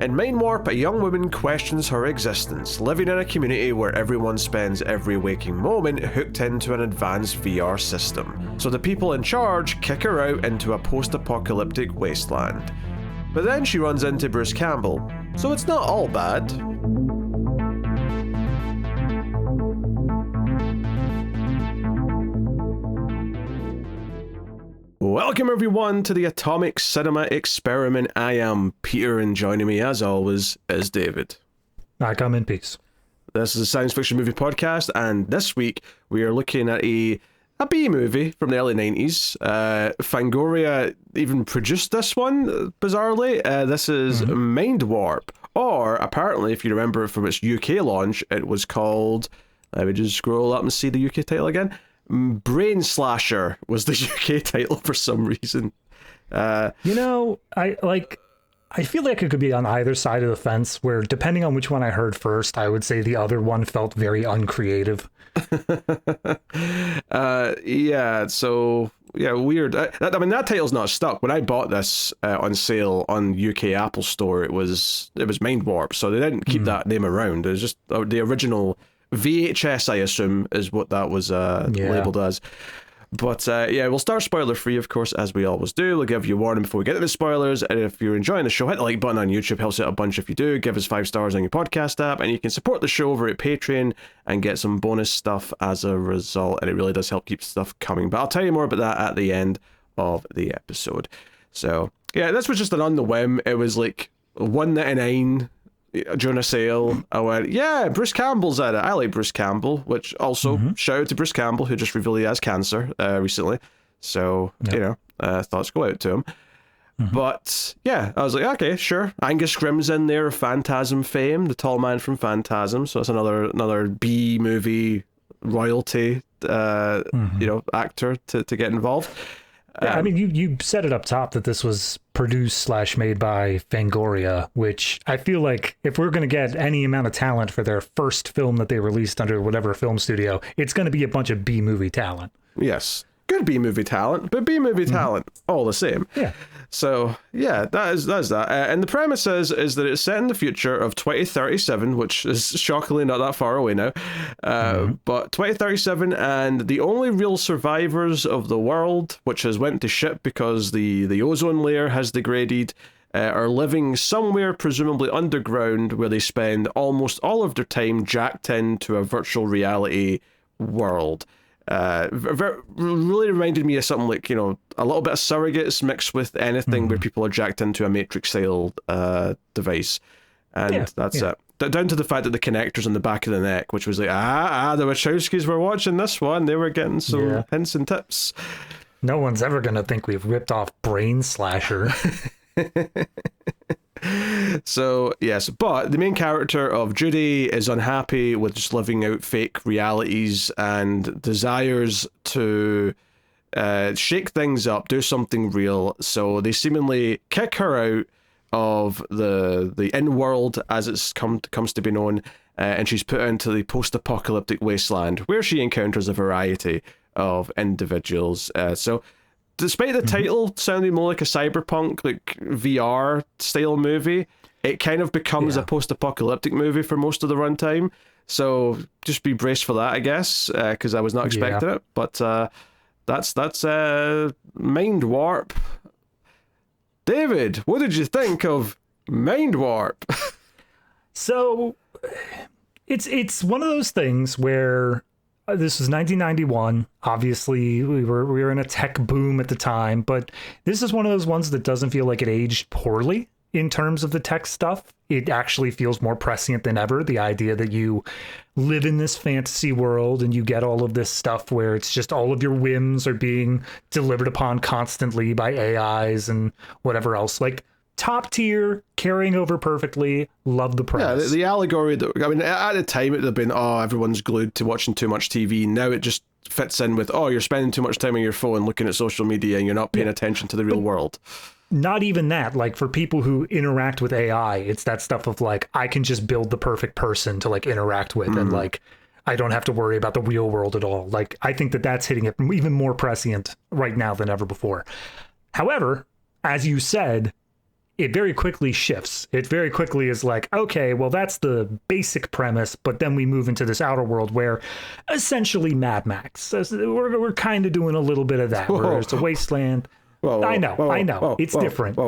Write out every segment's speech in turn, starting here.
In Mindwarp, a young woman questions her existence, living in a community where everyone spends every waking moment hooked into an advanced VR system. So the people in charge kick her out into a post-apocalyptic wasteland. But then she runs into Bruce Campbell, so it's not all bad. Welcome everyone to the Atomic Cinema Experiment. I am Peter, and joining me as always is David. I come in peace. This is a science fiction movie podcast, and this week we are looking at a B movie from the early 90s. Fangoria even produced this one, bizarrely. This is Mindwarp, or apparently, if you remember from its UK launch, it was called, let me just scroll up and see the UK title again, Brain Slasher was the UK title for some reason. I feel like it could be on either side of the fence, where depending on which one I heard first, I would say the other one felt very uncreative. Weird. I mean, that title's not stuck. When I bought this on sale on UK Apple Store, it was Mindwarp, so they didn't keep that name around. It was just the original VHS, I assume, is what that was labeled as. But we'll start spoiler free, of course, as we always do. We'll give you a warning before we get to the spoilers. And if you're enjoying the show, hit the like button on YouTube. Helps out a bunch if you do. Give us 5 stars on your podcast app. And you can support the show over at Patreon and get some bonus stuff as a result. And it really does help keep stuff coming. But I'll tell you more about that at the end of the episode. So, yeah, this was just an on the whim. It was like $1.99 during a sale. I went, yeah, Bruce Campbell's at it. I like Bruce Campbell, which also shout out to Bruce Campbell, who just revealed he has cancer recently. So, thoughts go out to him. But yeah, I was like, okay, sure. Angus Scrimm's in there, Phantasm fame, the tall man from Phantasm. So that's another B movie royalty, actor to get involved. Yeah, I mean, you said it up top that this was produced / made by Fangoria, which I feel like if we're going to get any amount of talent for their first film that they released under whatever film studio, it's going to be a bunch of B-movie talent. Yes. Good B-movie talent, but B-movie talent all the same. Yeah. So, yeah, that is that. And the premise is that it's set in the future of 2037, which is shockingly not that far away now. But 2037, and the only real survivors of the world, which has went to shit because the ozone layer has degraded, are living somewhere presumably underground, where they spend almost all of their time jacked into a virtual reality world. Really reminded me of something like, a little bit of Surrogates mixed with anything where people are jacked into a Matrix-style device. And that's it. Down to the fact that the connectors on the back of the neck, which was like, the Wachowskis were watching this one. They were getting some hints and tips. No one's ever going to think we've ripped off Brain Slasher. So, yes, but the main character of Judy is unhappy with just living out fake realities and desires to shake things up, do something real. So they seemingly kick her out of the in-world, as it's comes to be known, and she's put into the post-apocalyptic wasteland, where she encounters a variety of individuals. So despite the title sounding more like a cyberpunk, like VR style movie, it kind of becomes a post-apocalyptic movie for most of the runtime. So just be braced for that, I guess, because I was not expecting it. But that's Mindwarp. David, what did you think of Mindwarp? So it's one of those things where this was 1991. Obviously, we were in a tech boom at the time, but this is one of those ones that doesn't feel like it aged poorly in terms of the tech stuff. It actually feels more prescient than ever. The idea that you live in this fantasy world and you get all of this stuff where it's just all of your whims are being delivered upon constantly by AIs and whatever else. Like, top tier, carrying over perfectly. Love the premise. Yeah, the allegory that, I mean, at the time it would have been, everyone's glued to watching too much TV. Now it just fits in with, you're spending too much time on your phone looking at social media and you're not paying attention to the real world. Not even that. Like, for people who interact with AI, it's that stuff of like, I can just build the perfect person to like interact with and like, I don't have to worry about the real world at all. Like, I think that that's hitting it even more prescient right now than ever before. However, as you said, it very quickly shifts. It very quickly is like, okay, well, that's the basic premise, but then we move into this outer world where essentially Mad Max. We're kind of doing a little bit of that, where it's a wasteland. I know. It's different.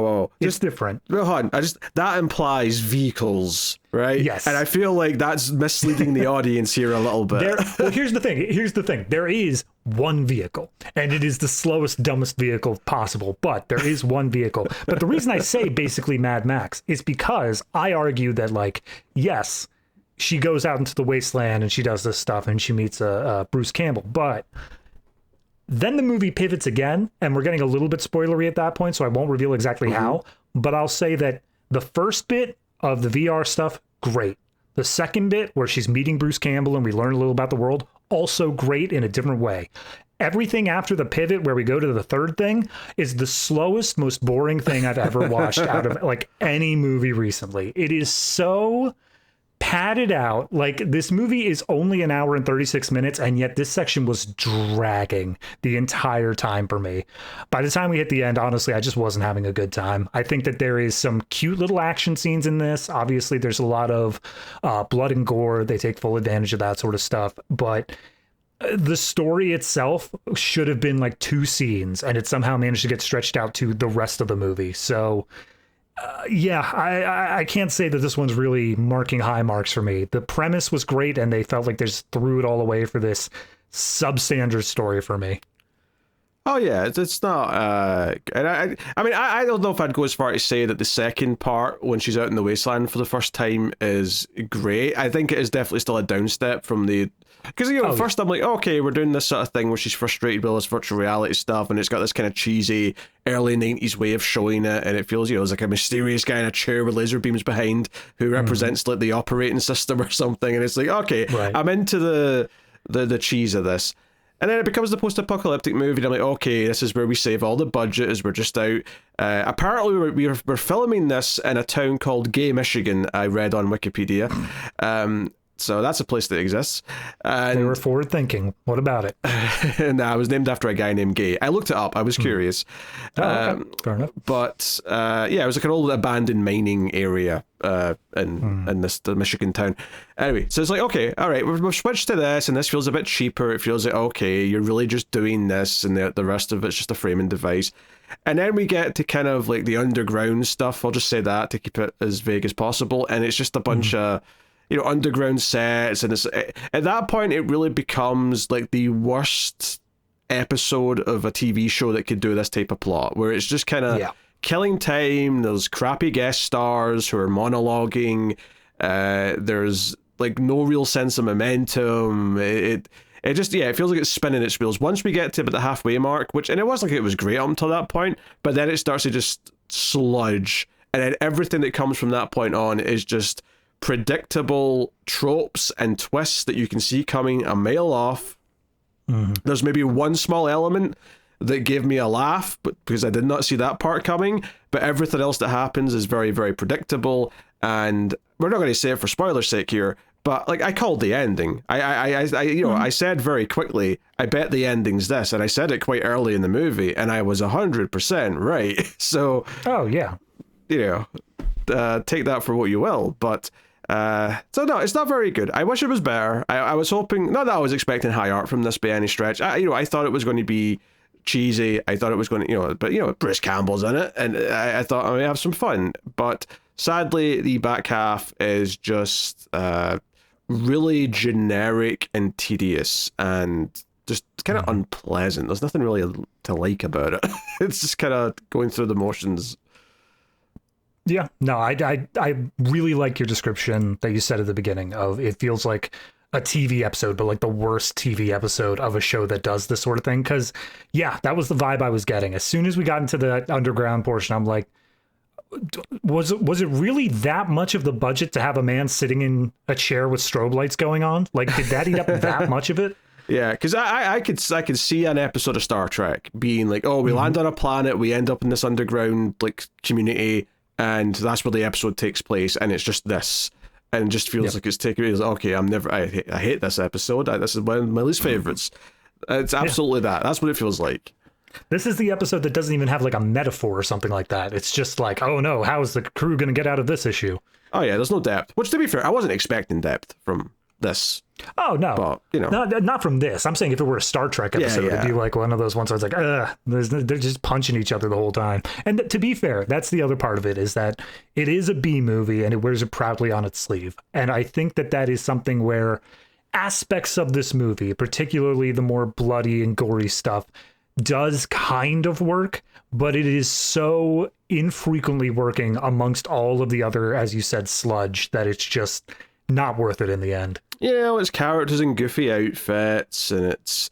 It's different. Hold on. That implies vehicles, right? Yes. And I feel like that's misleading the audience here a little bit. Well, here's the thing. There is one vehicle, and it is the slowest, dumbest vehicle possible, but there is one vehicle. But the reason I say basically Mad Max is because I argue that, like, yes, she goes out into the wasteland and she does this stuff and she meets Bruce Campbell, but then the movie pivots again, and we're getting a little bit spoilery at that point, so I won't reveal exactly how, but I'll say that the first bit of the VR stuff, great. The second bit, where she's meeting Bruce Campbell and we learn a little about the world, also great in a different way. Everything after the pivot, where we go to the third thing, is the slowest, most boring thing I've ever watched out of like any movie recently. It is so padded out. Like, this movie is only an hour and 36 minutes, and yet this section was dragging the entire time for me. By the time we hit the end, honestly, I just wasn't having a good time. I think that there is some cute little action scenes in this. Obviously, there's a lot of blood and gore. They take full advantage of that sort of stuff, but the story itself should have been like 2 scenes, and it somehow managed to get stretched out to the rest of the movie. So I can't say that this one's really marking high marks for me. The premise was great, and they felt like they just threw it all away for this substandard story for me. Oh yeah, it's not. And I don't know if I'd go as far to say that the second part, when she's out in the wasteland for the first time, is great. I think it is definitely still a downstep from the. Because, first I'm like, okay, we're doing this sort of thing where she's frustrated with all this virtual reality stuff, and it's got this kind of cheesy early 90s way of showing it, and it feels, it's like a mysterious guy in a chair with laser beams behind who represents like the operating system or something, and it's like, okay, right. I'm into the cheese of this. And then it becomes the post-apocalyptic movie, and I'm like, okay, this is where we save all the budget as we're just out. Apparently, we're filming this in a town called Gay, Michigan, I read on Wikipedia. So that's a place that exists. And they were forward thinking. What about it? Nah, it was named after a guy named Gay. I looked it up. I was curious. Okay. Fair enough. But it was like an old abandoned mining area in the Michigan town. Anyway, so it's like, okay, all right, we've switched to this, and this feels a bit cheaper. It feels like, okay, you're really just doing this, and the rest of it's just a framing device. And then we get to kind of like the underground stuff. I'll just say that to keep it as vague as possible. And it's just a bunch of underground sets, and it's at that point it really becomes like the worst episode of a TV show that could do this type of plot, where it's just kind of killing time. There's crappy guest stars who are monologuing. There's like no real sense of momentum. It just it feels like it's spinning its wheels. Once we get to about the halfway mark, and it wasn't like it was great up until that point, but then it starts to just sludge, and then everything that comes from that point on is just predictable tropes and twists that you can see coming a mile off. There's maybe one small element that gave me a laugh, but because I did not see that part coming, but everything else that happens is very, very predictable. And we're not going to say it for spoiler's sake here, but like I called the ending. I said very quickly, I bet the ending's this, and I said it quite early in the movie, and I was 100% right. So take that for what you will, but so no, it's not very good. I wish it was better. I was hoping, not that I was expecting high art from this by any stretch. I thought it was going to be cheesy. I thought it was going to, but Bruce Campbell's in it, and I thought I might have some fun. But sadly, the back half is just really generic and tedious, and just kind of unpleasant. There's nothing really to like about it. It's just kind of going through the motions. Yeah, no, I really like your description that you said at the beginning of it feels like a TV episode, but like the worst TV episode of a show that does this sort of thing. Because, that was the vibe I was getting. As soon as we got into the underground portion, I'm like, was it really that much of the budget to have a man sitting in a chair with strobe lights going on? Like, did that eat up that much of it? Yeah, because I could see an episode of Star Trek being like, oh, we land on a planet, we end up in this underground like community, and that's where the episode takes place, and it's just this, and it just feels like it's taking. It's like, okay, I hate this episode. This is one of my least favorites. It's absolutely that. That's what it feels like. This is the episode that doesn't even have like a metaphor or something like that. It's just like, oh no, how is the crew going to get out of this issue? Oh yeah, there's no depth. Which, to be fair, I wasn't expecting depth from this. Oh no, but, you know, not from this. I'm saying if it were a Star Trek episode, it'd be like one of those ones where it's like, they're just punching each other the whole time. And to be fair, that's the other part of it, is that it is a B movie and it wears it proudly on its sleeve. And I think that is something where aspects of this movie, particularly the more bloody and gory stuff, does kind of work, but it is so infrequently working amongst all of the other, as you said, sludge, that it's just not worth it in the end. Yeah, it's characters in goofy outfits, and it's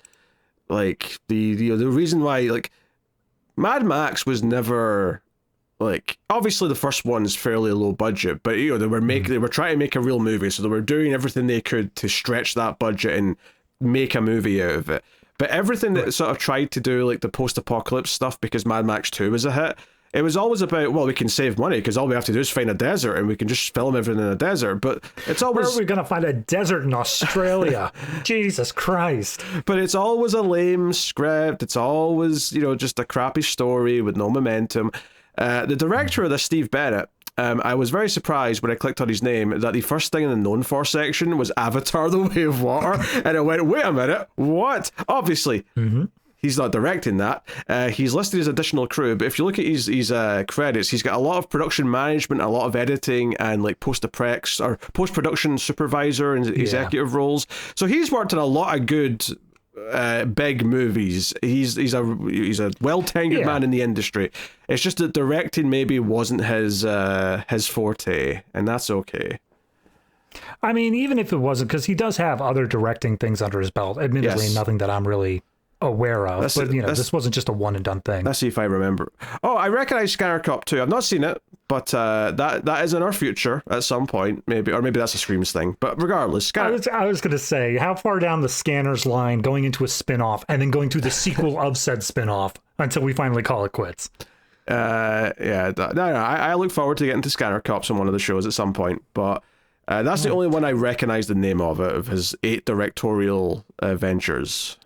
like the reason why, like, Mad Max was never, like, obviously the first one's fairly low budget, but they were trying to make a real movie, so they were doing everything they could to stretch that budget and make a movie out of it. But everything that sort of tried to do, like the post-apocalypse stuff, because Mad Max 2 was a hit, it was always about, well, we can save money because all we have to do is find a desert and we can just film everything in a desert. But it's always... Where are we going to find a desert in Australia? Jesus Christ. But it's always a lame script. It's always, just a crappy story with no momentum. The director of this, Steve Barnett, I was very surprised when I clicked on his name that the first thing in the known for section was Avatar: The Way of Water. And I went, wait a minute, what? Obviously. He's not directing that. He's listed as additional crew, but if you look at his credits, he's got a lot of production management, a lot of editing, and like post-production supervisor and executive roles. So he's worked on a lot of good big movies. He's a well-tenured man in the industry. It's just that directing maybe wasn't his forte, and that's okay. I mean, even if it wasn't, because he does have other directing things under his belt. Admittedly, nothing that I'm really aware of, but this wasn't just a one and done thing. Let's see if I remember. Oh, I recognize Scanner Cop too. I've not seen it, but that is in our future at some point, maybe that's a Screams thing. But regardless, I was going to say, how far down the Scanners line going into a spin-off and then going to the sequel of said spin-off until we finally call it quits? I look forward to getting to Scanner Cops on one of the shows at some point, but that's the only one I recognize the name of his 8 directorial ventures.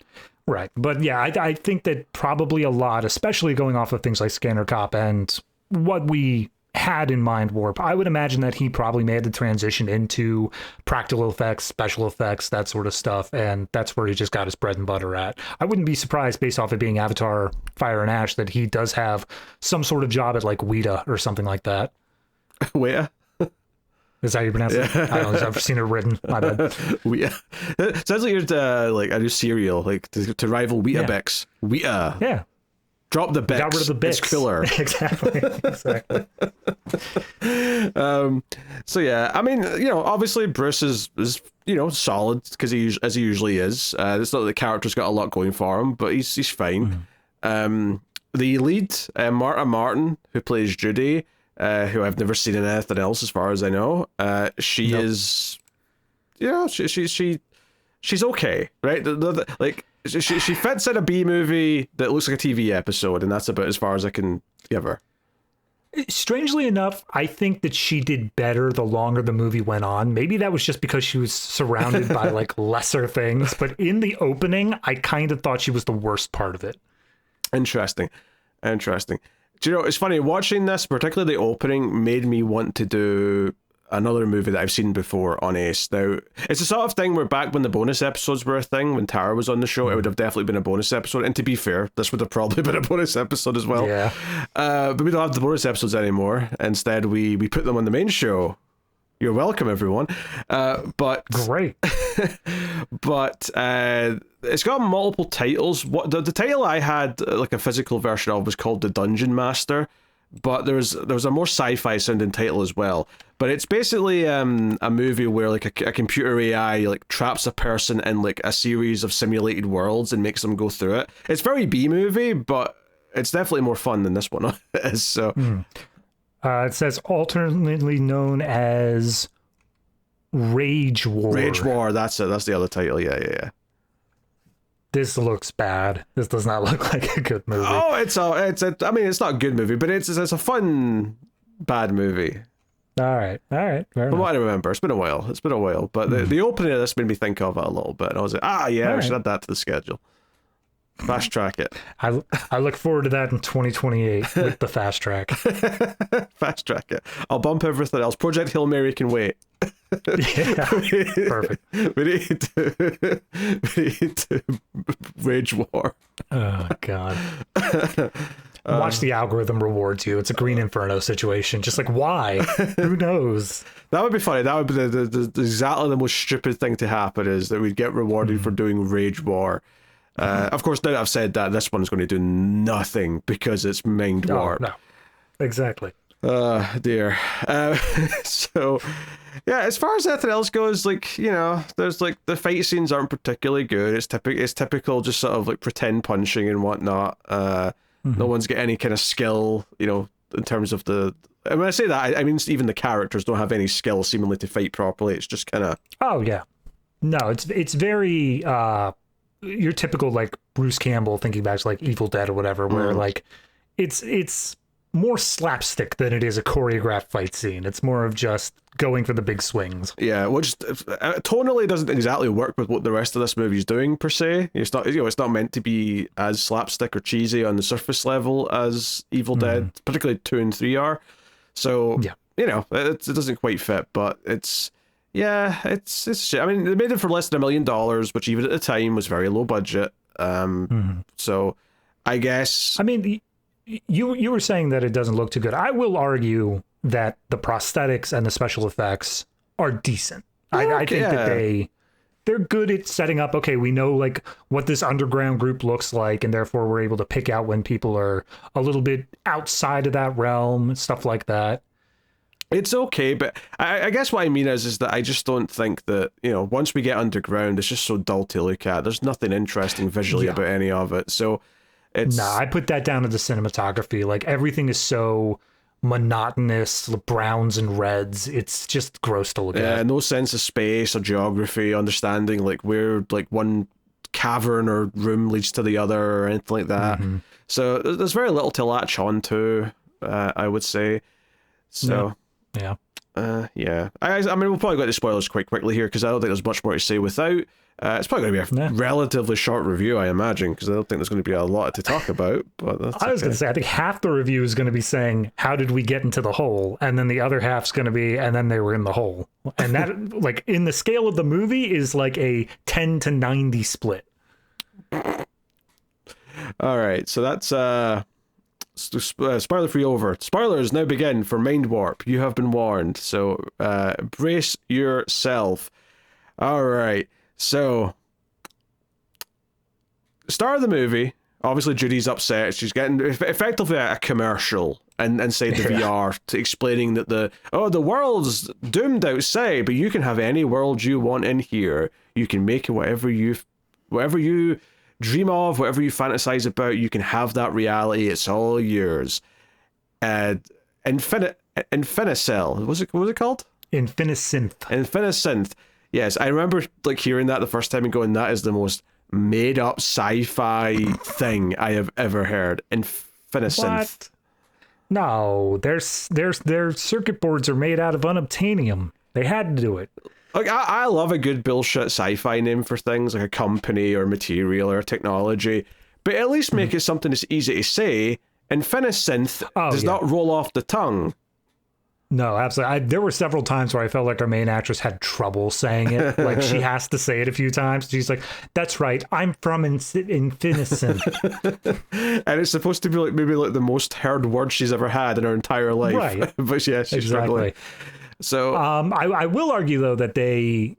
Right. But yeah, I think that probably a lot, especially going off of things like Scanner Cop and what we had in Mindwarp, I would imagine that he probably made the transition into practical effects, special effects, that sort of stuff, and that's where he just got his bread and butter at. I wouldn't be surprised, based off it being Avatar, Fire and Ash, that he does have some sort of job at like WETA or something like that. WETA? Is that how you pronounce it? I don't know. I've seen it written. My bad. It sounds like you're like a new cereal, like to rival Weetabix. Weta. Yeah. Drop the Bix. Got rid of the Bix. It's cooler. Exactly. So yeah, I mean, obviously Bruce is solid because as he usually is. It's not that the character's got a lot going for him, but he's fine. The lead, Marta Martin, who plays Judy, who I've never seen in anything else as far as I know. She is, she's okay, right? She fits in a B movie that looks like a TV episode, and that's about as far as I can give her. Strangely enough, I think that she did better the longer the movie went on. Maybe that was just because she was surrounded by like lesser things, but in the opening, I kind of thought she was the worst part of it. Interesting. Do you know, it's funny, watching this, particularly the opening, made me want to do another movie that I've seen before on Ace. Now, it's the sort of thing where back when the bonus episodes were a thing, when Tara was on the show, it would have definitely been a bonus episode. And to be fair, this would have probably been a bonus episode as well. Yeah. But we don't have the bonus episodes anymore. Instead, we put them on the main show. You're welcome, everyone. But great. But it's got multiple titles. What the title I had, like a physical version of, was called The Dungeon Master. But there was a more sci-fi sounding title as well. But it's basically a movie where like a computer AI like traps a person in like a series of simulated worlds and makes them go through it. It's very B movie, but it's definitely more fun than this one is. So. It says alternately known as Rage War. Rage War, that's it. That's the other title. Yeah. This looks bad. This does not look like a good movie. Oh, I mean, it's not a good movie, but it's a fun bad movie. All right. From what I remember, it's been a while. But the opening of this made me think of it a little bit. And I was like, we should add that to the schedule. Fast track it. I look forward to that in 2028 with the fast track. Fast track it. I'll bump everything else. Project Hail Mary can wait. Yeah, perfect. We need to wage war. Oh God. Watch the algorithm rewards you. It's a Green Inferno situation. Just like, why? Who knows? That would be funny. That would be the exactly the most stupid thing to happen, is that we'd get rewarded for doing Rage War. Of course, now that I've said that, this one's going to do nothing because it's Mindwarp. No, exactly. Dear. So, yeah, as far as anything else goes, like, you know, there's like the fight scenes aren't particularly good. It's typical just sort of like pretend punching and whatnot. No one's got any kind of skill, you know, in terms of the. And when I say that, I mean even the characters don't have any skill seemingly to fight properly. It's just kind of. Oh yeah, no, it's very your typical like Bruce Campbell thinking back to like Evil Dead or whatever, where like it's more slapstick than it is a choreographed fight scene. It's more of just going for the big swings. Yeah, which tonally doesn't exactly work with what the rest of this movie's doing per se. It's not, you know, it's not meant to be as slapstick or cheesy on the surface level as Evil Dead, particularly 2 and 3 are. So yeah, you know, it doesn't quite fit, but it's shit. I mean, they made it for less than $1 million, which even at the time was very low budget. So I guess. I mean, you were saying that it doesn't look too good. I will argue that the prosthetics and the special effects are decent. I think that they're good at setting up, okay, we know like what this underground group looks like, and therefore we're able to pick out when people are a little bit outside of that realm, stuff like that. It's okay, but I guess what I mean is that I just don't think that, you know, once we get underground, it's just so dull to look at. There's nothing interesting visually about any of it. So it's... Nah, I put that down to the cinematography. Like, everything is so monotonous, browns and reds. It's just gross to look at. Yeah, no sense of space or geography, understanding like where like one cavern or room leads to the other or anything like that. So there's very little to latch on to, I would say. So yeah. I mean, we'll probably go to spoilers quite quickly here because I don't think there's much more to say without. It's probably going to be a relatively short review, I imagine, because I don't think there's going to be a lot to talk about. But I was going to say, I think half the review is going to be saying, how did we get into the hole? And then the other half's going to be, and then they were in the hole. And that, like, in the scale of the movie is like a 10 to 90 split. All right, so that's spoiler-free over. Spoilers now begin for Mindwarp. You have been warned, so brace yourself. All right. So, start of the movie, obviously Judy's upset. She's getting effectively a commercial inside the VR to explaining that the world's doomed outside, but you can have any world you want in here. You can make it whatever you dream of, whatever you fantasize about. You can have that reality. It's all yours. Infinicell. What was it called? Infinisynth. Yes, I remember like hearing that the first time and going, that is the most made up sci-fi thing I have ever heard. Infinisynth. What? No, their circuit boards are made out of unobtainium. They had to do it. Like, I love a good bullshit sci-fi name for things, like a company or material or technology, but at least make it something that's easy to say. Infinisynth does not roll off the tongue. No, absolutely. There were several times where I felt like our main actress had trouble saying it. Like, she has to say it a few times. She's like, that's right, I'm from Infinisynth. And it's supposed to be like maybe like the most heard word she's ever had in her entire life. Right. But yeah, she's struggling. So I will argue though that they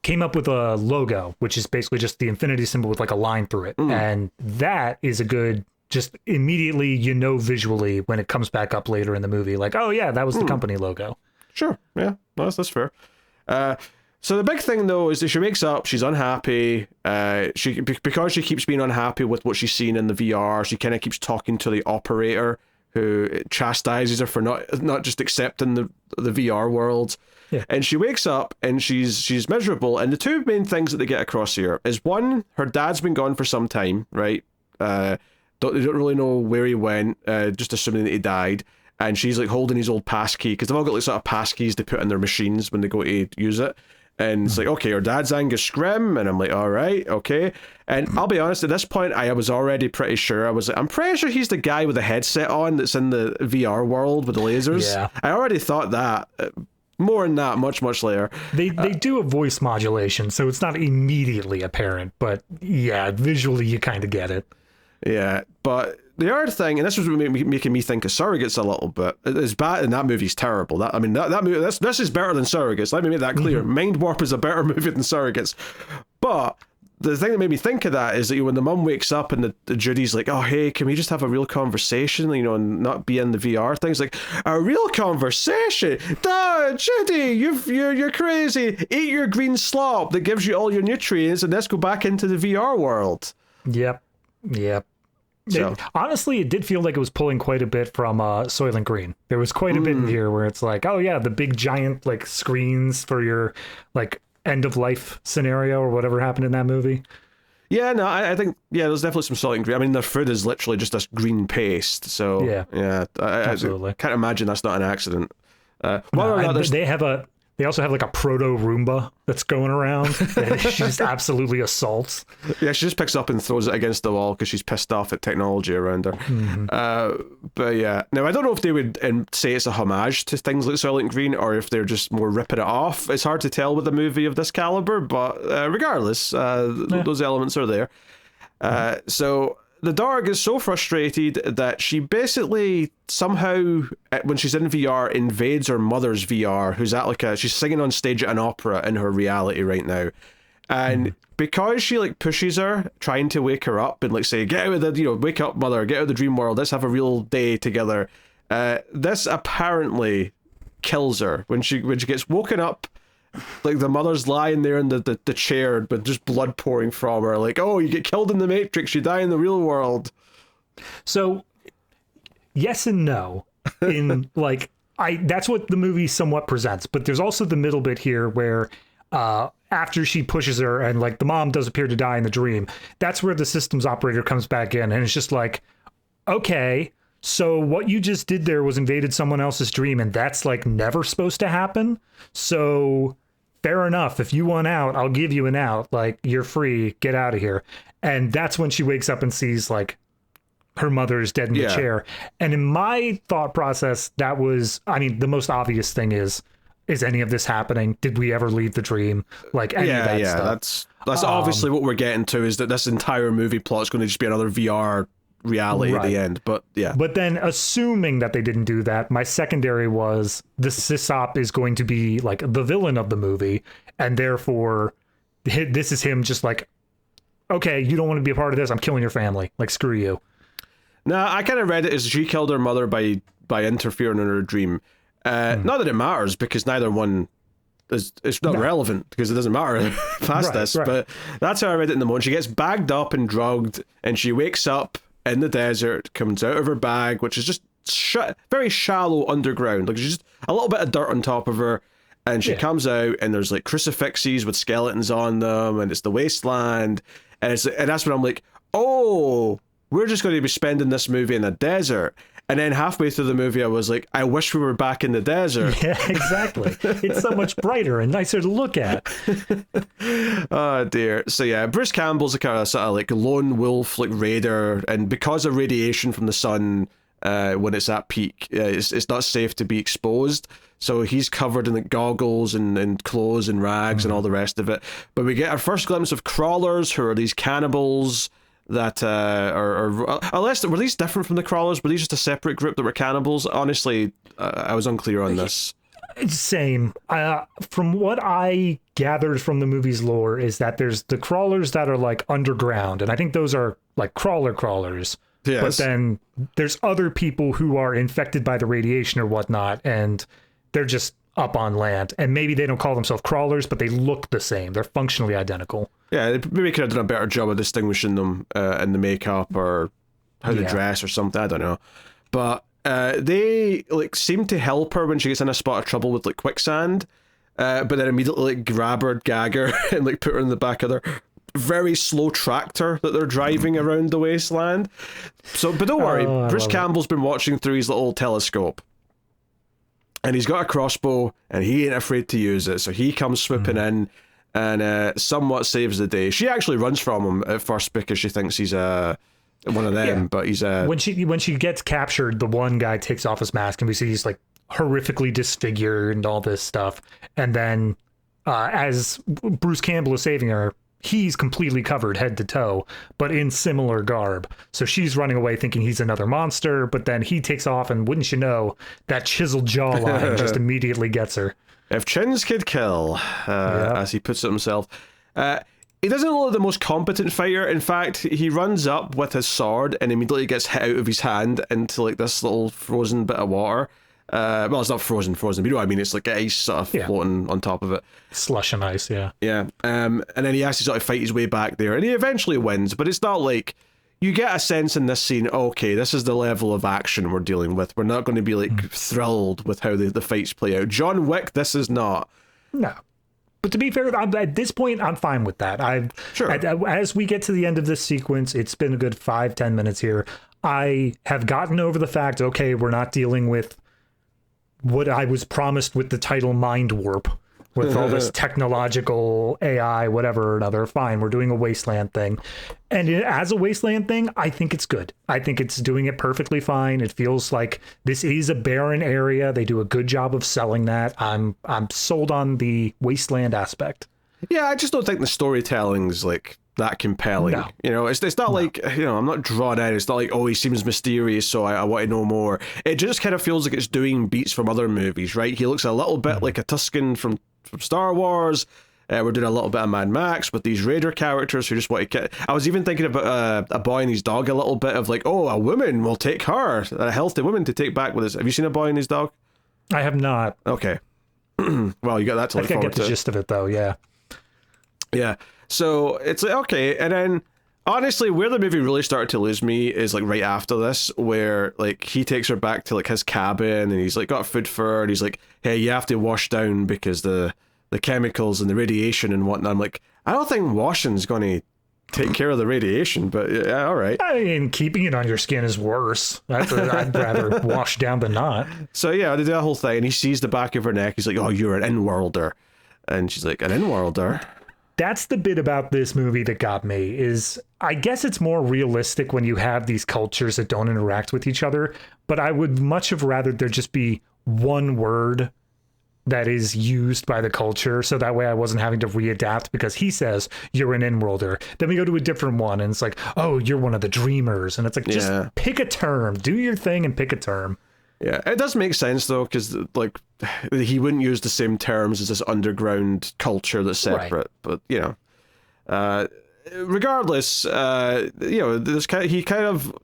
came up with a logo, which is basically just the infinity symbol with like a line through it. And that is a good, just immediately, you know, visually when it comes back up later in the movie, like, oh yeah, that was the company logo. Sure. Yeah, well, that's fair. So the big thing though is that she wakes up, she's unhappy. Because she keeps being unhappy with what she's seen in the VR, she kind of keeps talking to the operator, who chastises her for not just accepting the VR world. Yeah. And she wakes up and she's miserable. And the two main things that they get across here is, one, her dad's been gone for some time, right? They don't really know where he went, just assuming that he died. And she's like holding his old passkey, because they've all got like sort of passkeys they put in their machines when they go to use it. And it's like, okay, her dad's Angus Scrimm, and I'm like, all right, okay. And I'll be honest, at this point, I was already pretty sure. I was like, I'm pretty sure he's the guy with the headset on that's in the VR world with the lasers. Yeah. I already thought that. More than that, much later. They do a voice modulation, so it's not immediately apparent, but yeah, visually you kind of get it. Yeah, but the other thing, and this was making me think of Surrogates a little bit, is bad, and that movie's terrible. That movie, this is better than Surrogates. Let me make that clear. Mindwarp is a better movie than Surrogates. But the thing that made me think of that is that when the mum wakes up and the Judy's like, oh, hey, can we just have a real conversation, and not be in the VR thing? It's like, a real conversation? Duh, Judy, you're crazy. Eat your green slop that gives you all your nutrients, and let's go back into the VR world. Yep. So. Honestly, it did feel like it was pulling quite a bit from Soylent Green. There was quite a bit in here where it's like, oh yeah, the big giant like screens for your like end of life scenario or whatever happened in that movie. Yeah, no, I think there's definitely some Soylent Green. I mean, their food is literally just this green paste. So yeah, absolutely. I can't imagine that's not an accident. They also have like a proto Roomba that's going around that she just absolutely assaults. Yeah, she just picks up and throws it against the wall because she's pissed off at technology around her. But yeah, now I don't know if they would say it's a homage to things like Soylent Green or if they're just more ripping it off. It's hard to tell with a movie of this caliber, but regardless, those elements are there. So the dog is so frustrated that she basically somehow, when she's in VR, invades her mother's VR, who's at she's singing on stage at an opera in her reality right now. And because she pushes her, trying to wake her up and say, get out of the, wake up, mother, get out of the dream world, let's have a real day together. This apparently kills her when she gets woken up. The mother's lying there in the chair with just blood pouring from her. Oh, you get killed in the Matrix, you die in the real world. So, yes and no. In that's what the movie somewhat presents. But there's also the middle bit here where after she pushes her and the mom does appear to die in the dream, that's where the systems operator comes back in and it's just okay, so what you just did there was invaded someone else's dream and that's never supposed to happen. So fair enough. If you want out, I'll give you an out. You're free. Get out of here. And that's when she wakes up and sees her mother is dead in the chair. And in my thought process, that was, the most obvious thing is any of this happening? Did we ever leave the dream? Any of that stuff. That's obviously what we're getting to, is that this entire movie plot is going to just be another VR reality at the end. But yeah. But then assuming that they didn't do that, my secondary was the sysop is going to be the villain of the movie, and therefore this is him just okay, you don't want to be a part of this, I'm killing your family, screw you. No, I kind of read it as she killed her mother by interfering in her dream. Not that it matters, because neither one it's not relevant, because it doesn't matter past this. Right. But that's how I read it in the moment. She gets bagged up and drugged, and she wakes up in the desert, comes out of her bag, which is just very shallow underground. She's just a little bit of dirt on top of her, and she comes out, and there's crucifixes with skeletons on them, and it's the wasteland, and that's when I'm oh, we're just going to be spending this movie in a desert. And then halfway through the movie, I was I wish we were back in the desert. Yeah, exactly. It's so much brighter and nicer to look at. Oh, dear. So, yeah, Bruce Campbell's a kind of sort of lone wolf, raider. And because of radiation from the sun, when it's at peak, it's not safe to be exposed. So he's covered in goggles and clothes and rags and all the rest of it. But we get our first glimpse of crawlers, who are these cannibals that unless were these different from the crawlers? Were these just a separate group that were cannibals? Honestly, I was unclear on this. Same. From what I gathered from the movie's lore is that there's the crawlers that are underground, and I think those are crawlers. Yes. But then there's other people who are infected by the radiation or whatnot, and they're just up on land. And maybe they don't call themselves crawlers, but they look the same. They're functionally identical. Yeah, they maybe could have done a better job of distinguishing them in the makeup or how they dress or something. I don't know. But they seem to help her when she gets in a spot of trouble with quicksand, but then immediately grab her, gag her, and put her in the back of their very slow tractor that they're driving around the wasteland. So, but don't worry, Bruce Campbell's been watching through his little telescope. and he's got a crossbow, and he ain't afraid to use it. So he comes swooping in, and somewhat saves the day. She actually runs from him at first because she thinks he's one of them, but he's when she gets captured, the one guy takes off his mask, and we see he's like horrifically disfigured and all this stuff. And then as Bruce Campbell is saving her, he's completely covered head to toe, but in similar garb. So she's running away thinking he's another monster, but then he takes off, and wouldn't you know, that chiseled jawline just immediately gets her. If chins could kill, as he puts it himself. He doesn't look like the most competent fighter. In fact, he runs up with his sword and immediately gets hit out of his hand into like this little frozen bit of water. Well, it's not frozen, but you know what I mean? It's like ice sort of floating on top of it. Slush and ice, yeah. Yeah. And then he has to sort of fight his way back there, and he eventually wins, but it's not like... You get a sense in this scene, okay, this is the level of action we're dealing with. We're not going to be like thrilled with how the fights play out. John Wick, this is not. No. But to be fair, at this point, I'm fine with that. As we get to the end of this sequence, it's been a good 5-10 minutes here. I have gotten over the fact, okay, we're not dealing with what I was promised with the title Mindwarp, with all this technological AI, whatever or another. Fine, we're doing a wasteland thing. And as a wasteland thing, I think it's good. I think it's doing it perfectly fine. It feels like this is a barren area. They do a good job of selling that. I'm sold on the wasteland aspect. Yeah, I just don't think the storytelling's like that compelling. No. You know, it's not like, you know, I'm not drawn in. It's not like, oh, he seems mysterious, so I want to know more. It just kind of feels like it's doing beats from other movies, right? He looks a little bit like a Tusken from Star Wars. We're doing a little bit of Mad Max with these Raider characters who just want to get... I was even thinking about A Boy and His Dog a little bit of like, oh, a woman will take her, a healthy woman to take back with us. Have you seen A Boy and His Dog? I have not. Okay. Well, you got that to look I think I forward get the to. gist of it, though, yeah. Yeah. So it's like, okay. And then honestly, where the movie really started to lose me is like right after this, where like he takes her back to like his cabin, and he's like got food for her, and he's like, hey, you have to wash down because the chemicals and the radiation and whatnot. I'm like, I don't think washing's going to take care of the radiation, but yeah, all right. I mean, keeping it on your skin is worse. I'd rather wash down than not. So yeah, they do that whole thing, and he sees the back of her neck. He's like, oh, you're an in-worlder. And she's like, an in-worlder? That's the bit about this movie that got me, is I guess it's more realistic when you have these cultures that don't interact with each other, but I would much have rather there just be one word that is used by the culture, so that way I wasn't having to readapt because he says you're an in-worlder. Then we go to a different one and it's like, oh, you're one of the dreamers, and it's like, just pick a term, do your thing and pick a term. Yeah, it does make sense though, because like he wouldn't use the same terms as this underground culture that's separate. Right. But you know, regardless, you know, he kind of,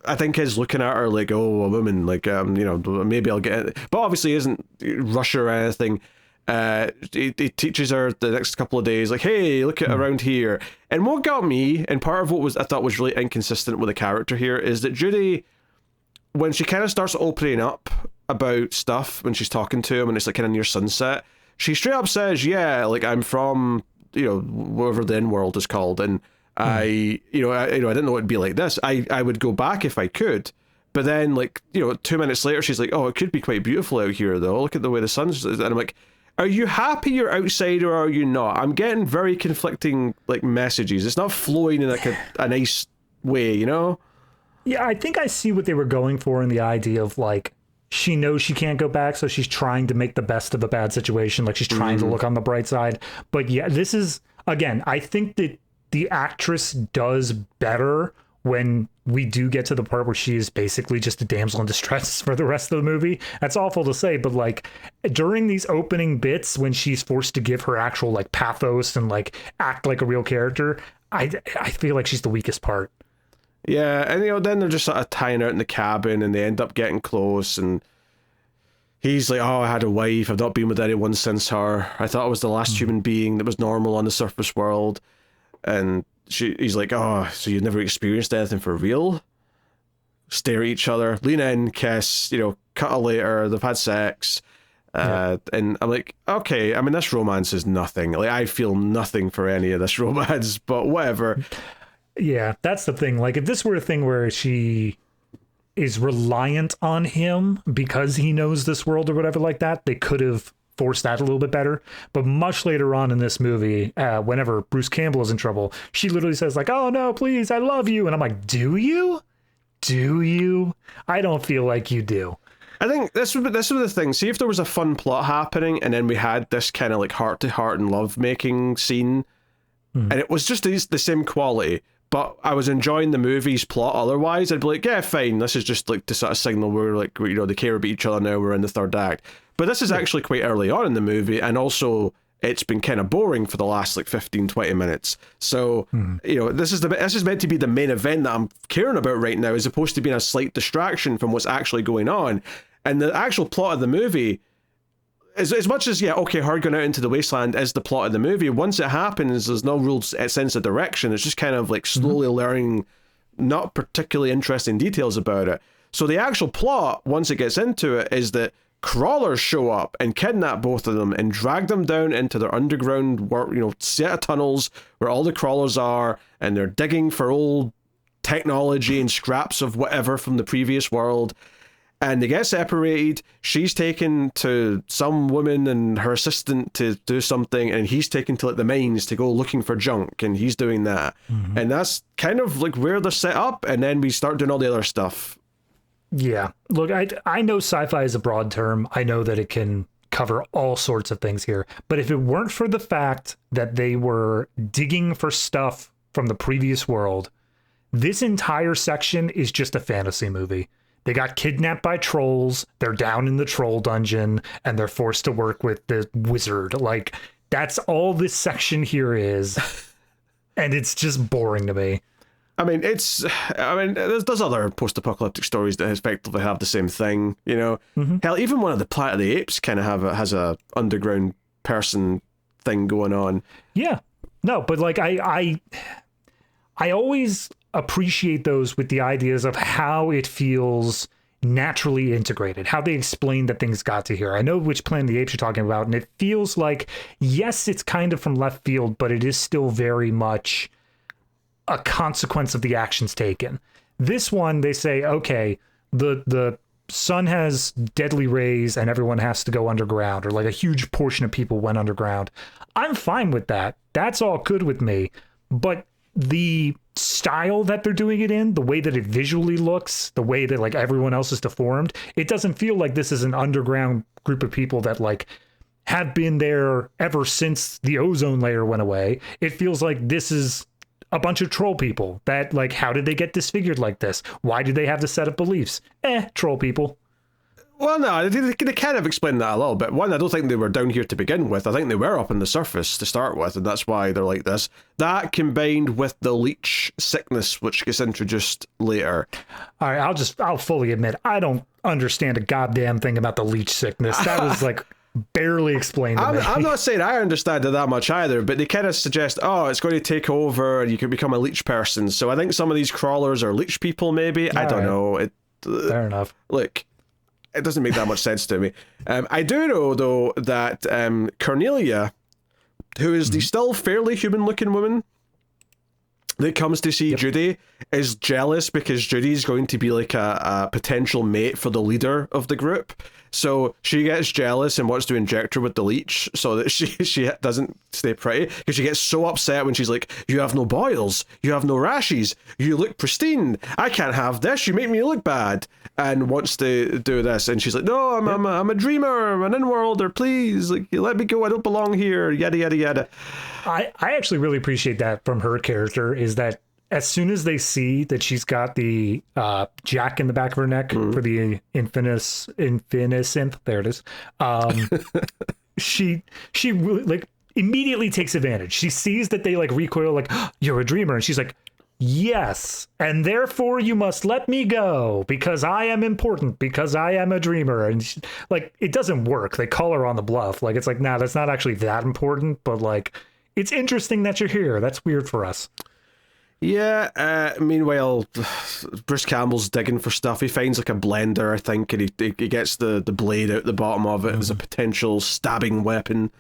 I think, is looking at her like, oh, a woman, like, you know, maybe I'll get it. But obviously he isn't rush her or anything. He teaches her the next couple of days, like, hey, look at around here. And what got me, and part of what I thought was really inconsistent with the character here, is that Judy, when she kind of starts opening up about stuff, when she's talking to him and it's like kind of near sunset, she straight up says, yeah, like, I'm from, you know, whatever the in-world is called, and I didn't know it'd be like this. I would go back if I could, but then, like, you know, 2 minutes later, she's like, oh, it could be quite beautiful out here, though. Look at the way the sun's... And I'm like, are you happy you're outside or are you not? I'm getting very conflicting, like, messages. It's not flowing in, like, a nice way, you know? Yeah, I think I see what they were going for in the idea of, like, she knows she can't go back, so she's trying to make the best of a bad situation. Like, she's trying to look on the bright side. But yeah, this is, again, I think that the actress does better when we do get to the part where she is basically just a damsel in distress for the rest of the movie. That's awful to say, but like during these opening bits when she's forced to give her actual like pathos and like act like a real character, I feel like she's the weakest part. Yeah, and you know, then they're just sort of tying out in the cabin and they end up getting close, and he's like, oh, I had a wife, I've not been with anyone since her. I thought I was the last human being that was normal on the surface world. And he's like, oh, so you've never experienced anything for real? Stare at each other, lean in, kiss, you know, cut a later, they've had sex. And I'm like, okay, I mean, this romance is nothing. Like, I feel nothing for any of this romance, but whatever. Yeah, that's the thing. Like, if this were a thing where she is reliant on him because he knows this world or whatever like that. They could have forced that a little bit better. But much later on in this movie, whenever Bruce Campbell is in trouble, she literally says like, "Oh no, please, I love you." And I'm like, do you? Do you? I don't feel like you do. I think this was the thing. See, if there was a fun plot happening and then we had this kind of like heart-to-heart and love-making scene, and it was just the same quality, but I was enjoying the movie's plot otherwise, I'd be like, yeah, fine, this is just like to sort of signal we're like, you know, they care about each other now, we're in the third act. But this is actually quite early on in the movie, and also it's been kind of boring for the last like 15, 20 minutes. So, you know, this is meant to be the main event that I'm caring about right now, as opposed to being a slight distraction from what's actually going on. And the actual plot of the movie, as much as, yeah, okay, her going out into the wasteland is the plot of the movie, once it happens, there's no real sense of direction. It's just kind of like slowly learning not particularly interesting details about it. So the actual plot, once it gets into it, is that crawlers show up and kidnap both of them and drag them down into their underground set of tunnels where all the crawlers are, and they're digging for old technology and scraps of whatever from the previous world. And they get separated. She's taken to some woman and her assistant to do something, and he's taken to like the mines to go looking for junk, and he's doing that. And that's kind of like where they're set up, and then we start doing all the other stuff. Yeah. Look, I know sci-fi is a broad term. I know that it can cover all sorts of things here. But if it weren't for the fact that they were digging for stuff from the previous world, this entire section is just a fantasy movie. They got kidnapped by trolls, they're down in the troll dungeon, and they're forced to work with the wizard. Like, that's all this section here is. And it's just boring to me. I mean, there's other post-apocalyptic stories that effectively have the same thing, you know. Hell, even one of the Planet of the Apes kind of has a underground person thing going on. Yeah. No, but like I always appreciate those with the ideas of how it feels naturally integrated, how they explain that things got to here. I know which Planet of the Apes you're talking about, and it feels like, yes, it's kind of from left field, but it is still very much a consequence of the actions taken. This one, they say, okay, the sun has deadly rays and everyone has to go underground, or like a huge portion of people went underground. I'm fine with that. That's all good with me. But the style that they're doing it in, the way that it visually looks, the way that like everyone else is deformed, it doesn't feel like this is an underground group of people that like have been there ever since the ozone layer went away. It feels like this is a bunch of troll people that like, how did they get disfigured like this? Why do they have this set of beliefs? Troll people. Well, no, they kind of explained that a little bit. One, I don't think they were down here to begin with. I think they were up on the surface to start with, and that's why they're like this. That combined with the leech sickness, which gets introduced later. All right, I'll fully admit, I don't understand a goddamn thing about the leech sickness. That was like barely explained to me. I'm not saying I understand it that much either, but they kind of suggest, oh, it's going to take over and you can become a leech person. So I think some of these crawlers are leech people, maybe. I don't know. Fair enough. Look, it doesn't make that much sense to me. I do know, though, that Cornelia, who is the still fairly human-looking woman that comes to see Judy, is jealous because Judy's going to be like a potential mate for the leader of the group. So she gets jealous and wants to inject her with the leech so that she doesn't stay pretty, because she gets so upset when she's like, you have no boils, you have no rashes, you look pristine, I can't have this, you make me look bad, and wants to do this. And she's like, no, I'm a dreamer, I'm an in-worlder, please, like, let me go, I don't belong here, yada yada yada. I actually really appreciate that from her character, is that as soon as they see that she's got the jack in the back of her neck for the infinisynth, there it is. She really, like, immediately takes advantage. She sees that they like recoil, like, oh, you're a dreamer, and she's like, yes, and therefore you must let me go because I am important, because I am a dreamer. And she, like, it doesn't work. They call her on the bluff. Like, it's like, nah, that's not actually that important, but like, it's interesting that you're here. That's weird for us. Yeah, meanwhile, Bruce Campbell's digging for stuff. He finds like a blender, I think, and he gets the blade out the bottom of it as a potential stabbing weapon.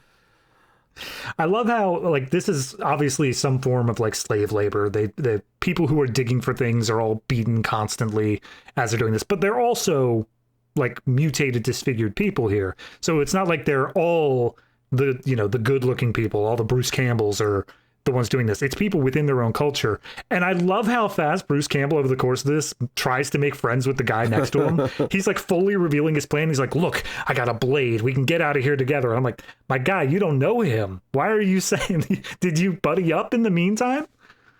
I love how, like, this is obviously some form of, like, slave labor. The people who are digging for things are all beaten constantly as they're doing this, but they're also, like, mutated, disfigured people here. So it's not like they're all the good-looking people, all the Bruce Campbells are the ones doing this. It's people within their own culture. And I love how fast Bruce Campbell, over the course of this, tries to make friends with the guy next to him. He's like fully revealing his plan. He's like, look, I got a blade. We can get out of here together. And I'm like, my guy, you don't know him. Why are you saying, did you buddy up in the meantime?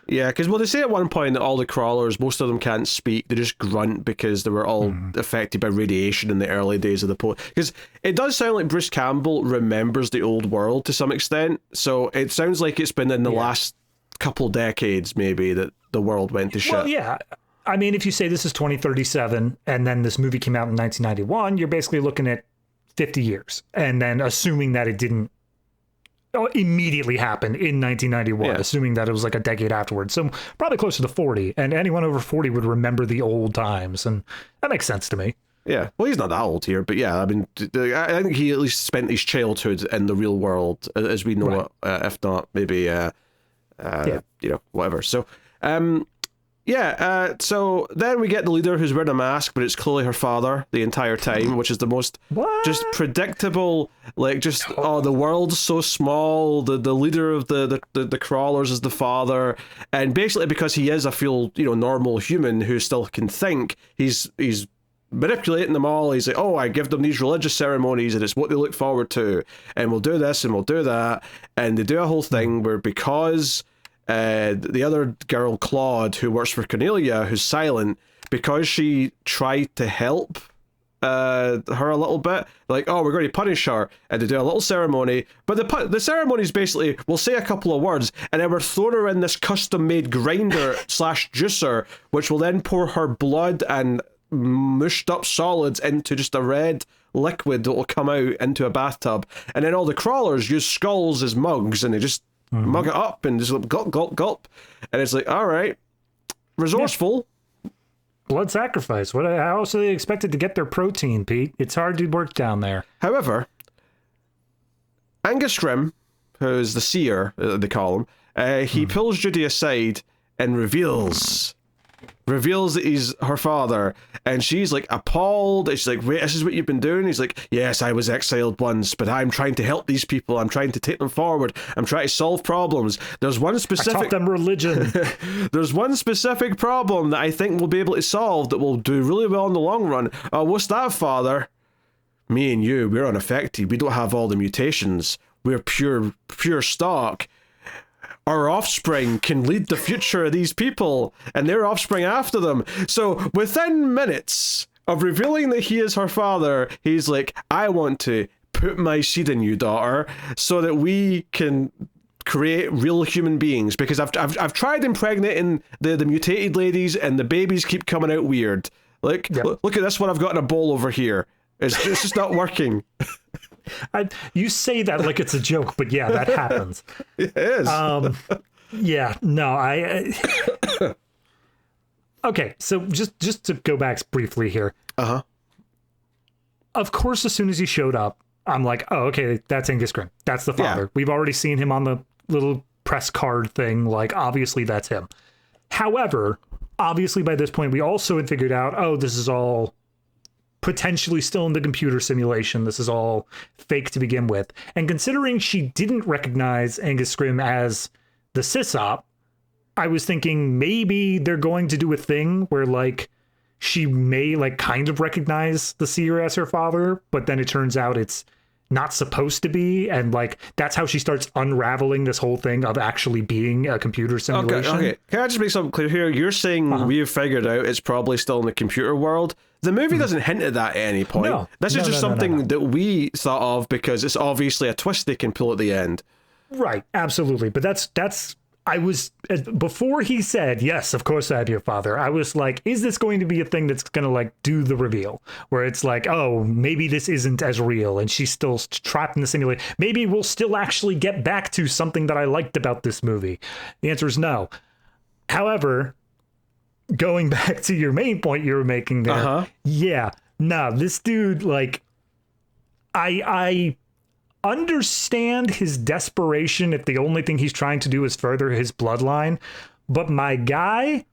Yeah, because they say at one point that all the crawlers, most of them can't speak. They just grunt because they were all affected by radiation in the early days of the Because it does sound like Bruce Campbell remembers the old world to some extent. So it sounds like it's been in the last couple decades, maybe, that the world went to shit. Well, yeah. I mean, if you say this is 2037 and then this movie came out in 1991, you're basically looking at 50 years. And then assuming that it didn't immediately happened in 1991, assuming that it was like a decade afterwards. So probably closer to 40. And anyone over 40 would remember the old times. And that makes sense to me. Yeah. Well, he's not that old here, but yeah, I mean, I think he at least spent his childhood in the real world as we know it, if not maybe, whatever. So, so then we get the leader who's wearing a mask, but it's clearly her father the entire time, which is the most just predictable, like just, the world's so small, the leader of the crawlers is the father, and basically because he is a normal human who still can think, he's manipulating them all. He's like, I give them these religious ceremonies and it's what they look forward to, and we'll do this and we'll do that, and they do a whole thing where because the other girl, Claude, who works for Cornelia, who's silent, because she tried to help her a little bit, like, we're going to punish her, and they do a little ceremony, but the ceremony is basically, we'll say a couple of words, and then we're throwing her in this custom-made grinder / juicer, which will then pour her blood and mushed up solids into just a red liquid that will come out into a bathtub, and then all the crawlers use skulls as mugs, and they just mug it up and just gulp, gulp, gulp. And it's like, all right, resourceful. Yeah. Blood sacrifice. How else are they expected to get their protein, Pete? It's hard to work down there. However, Angus Scrimm, who's the seer, they call him, he pulls Judy aside and reveals that he's her father, and she's like appalled. She's like, wait, this is what you've been doing? He's like, yes, I was exiled once, but I'm trying to help these people. I'm trying to take them forward. I'm trying to solve problems. There's one specific... I taught them religion. There's one specific problem that I think we'll be able to solve that will do really well in the long run. What's that, father? Me and you, we're unaffected. We don't have all the mutations. We're pure stock. Our offspring can lead the future of these people, and their offspring after them. So within minutes of revealing that he is her father, he's like, I want to put my seed in you, daughter, so that we can create real human beings, because I've tried impregnating the mutated ladies, and the babies keep coming out weird. Like, look at this one I've got in a bowl over here. It's just not working. You say that like it's a joke, but yeah, that happens. It is. Okay, so just to go back briefly here. Of course, as soon as he showed up, I'm like, oh, okay, that's Angus Scrimm. That's the father. Yeah. We've already seen him on the little press card thing. Like, obviously, that's him. However, obviously, by this point, we also had figured out, this is all potentially still in the computer simulation. This is all fake to begin with. And considering she didn't recognize Angus Scrimm as the sysop, I was thinking maybe they're going to do a thing where, like, she may, like, kind of recognize the seer as her father, but then it turns out it's not supposed to be, and, like, that's how she starts unraveling this whole thing of actually being a computer simulation. Okay. Can I just make something clear here? You're saying we've figured out it's probably still in the computer world. The movie doesn't hint at that at any point. No. This is just something that we thought of because it's obviously a twist they can pull at the end. Right, absolutely. But that's I was, before he said, yes, of course I have your father, I was like, is this going to be a thing that's going to, like, do the reveal? Where it's like, oh, maybe this isn't as real and she's still trapped in the simulation. Maybe we'll still actually get back to something that I liked about this movie. The answer is no. However, going back to your main point you were making there, this dude, like, I understand his desperation if the only thing he's trying to do is further his bloodline. But my guy,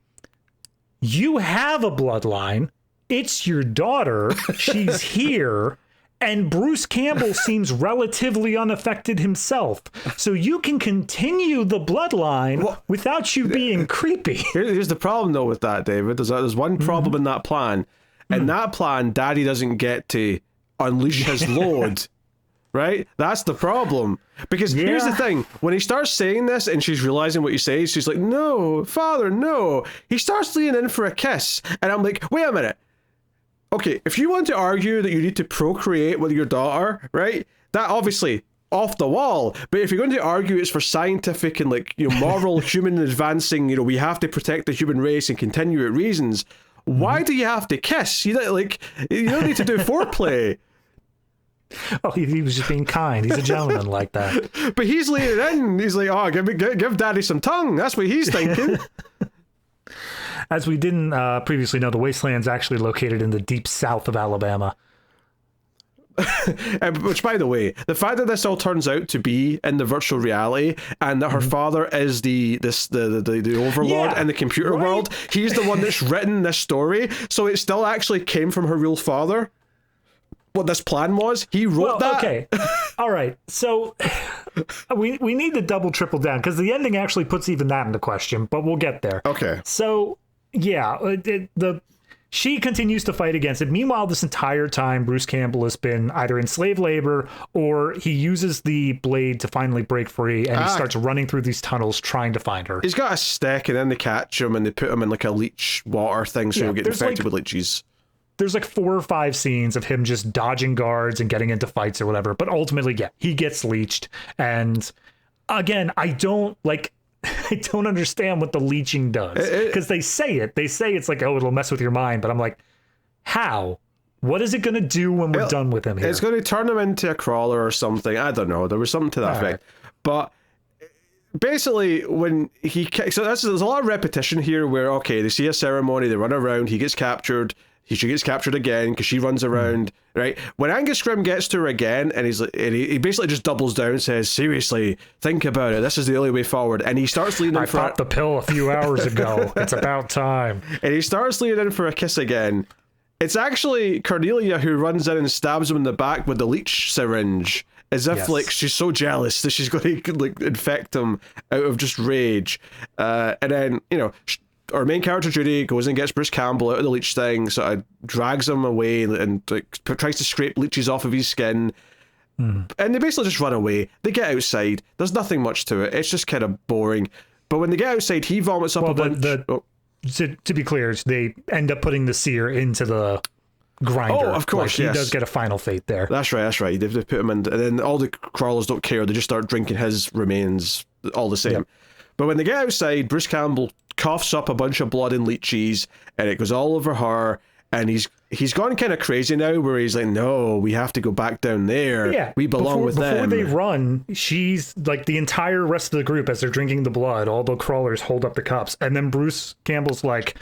you have a bloodline. It's your daughter. She's here. And Bruce Campbell seems relatively unaffected himself. So you can continue the bloodline without you being creepy. Here's the problem, though, with that, David. There's one problem in that plan. In that plan, Daddy doesn't get to unleash his load. Right? That's the problem. Because here's the thing. When he starts saying this and she's realizing what he says, she's like, no, Father, no. He starts leaning in for a kiss. And I'm like, wait a minute. Okay, if you want to argue that you need to procreate with your daughter, right? That obviously off the wall. But if you're going to argue it's for scientific and moral human advancing, we have to protect the human race and continue it reasons, why do you have to kiss? You don't need to do foreplay. Oh, he was just being kind. He's a gentleman like that. But he's leaning in. He's like, oh, give Daddy some tongue. That's what he's thinking. As we didn't previously know, the Wasteland's actually located in the deep south of Alabama. Which, by the way, the fact that this all turns out to be in the virtual reality and that her father is the overlord in the computer world, he's the one that's written this story, so it still actually came from her real father. What this plan was, he wrote that. Okay, all right. So we need to double triple down because the ending actually puts even that into question. But we'll get there. Okay. So yeah, she continues to fight against it. Meanwhile, this entire time, Bruce Campbell has been either in slave labor or he uses the blade to finally break free, and he starts running through these tunnels trying to find her. He's got a stick, and then they catch him and they put him in like a leech water thing, so he'll get infected with leeches. There's like 4 or 5 scenes of him just dodging guards and getting into fights or whatever. But ultimately, he gets leeched. And again, I don't understand what the leeching does. Because they say it. They say it's like, oh, it'll mess with your mind. But I'm like, how? What is it going to do when we're done with him here? It's going to turn him into a crawler or something. I don't know. There was something to that effect. But basically, so there's a lot of repetition here where, okay, they see a ceremony, they run around, he gets captured. She gets captured again because she runs around, right? When Angus Scrimm gets to her again, and he basically just doubles down and says, seriously, think about it. This is the only way forward. And he starts leaning in for... I popped the pill a few hours ago. It's about time. And he starts leaning in for a kiss again. It's Cornelia who runs in and stabs him in the back with the leech syringe. As if, she's so jealous that she's going to, infect him out of just rage. And then, our main character Judy goes and gets Bruce Campbell out of the leech thing, sort of drags him away and tries to scrape leeches off of his skin. And they basically just run away. They get outside. There's nothing much to it. It's just kind of boring. But when they get outside, he vomits up a bunch... To be clear, they end up putting the seer into the grinder. Oh, of course, He does get a final fate there. That's right. They put him in, and then all the crawlers don't care. They just start drinking his remains all the same. Yep. But when they get outside, Bruce Campbell coughs up a bunch of blood and leeches, and it goes all over her, and he's gone kind of crazy now, where he's like, no, we have to go back down there. Yeah, we belong with them. Before they run, she's like, the entire rest of the group, as they're drinking the blood, all the crawlers hold up the cups, and then Bruce Campbell's like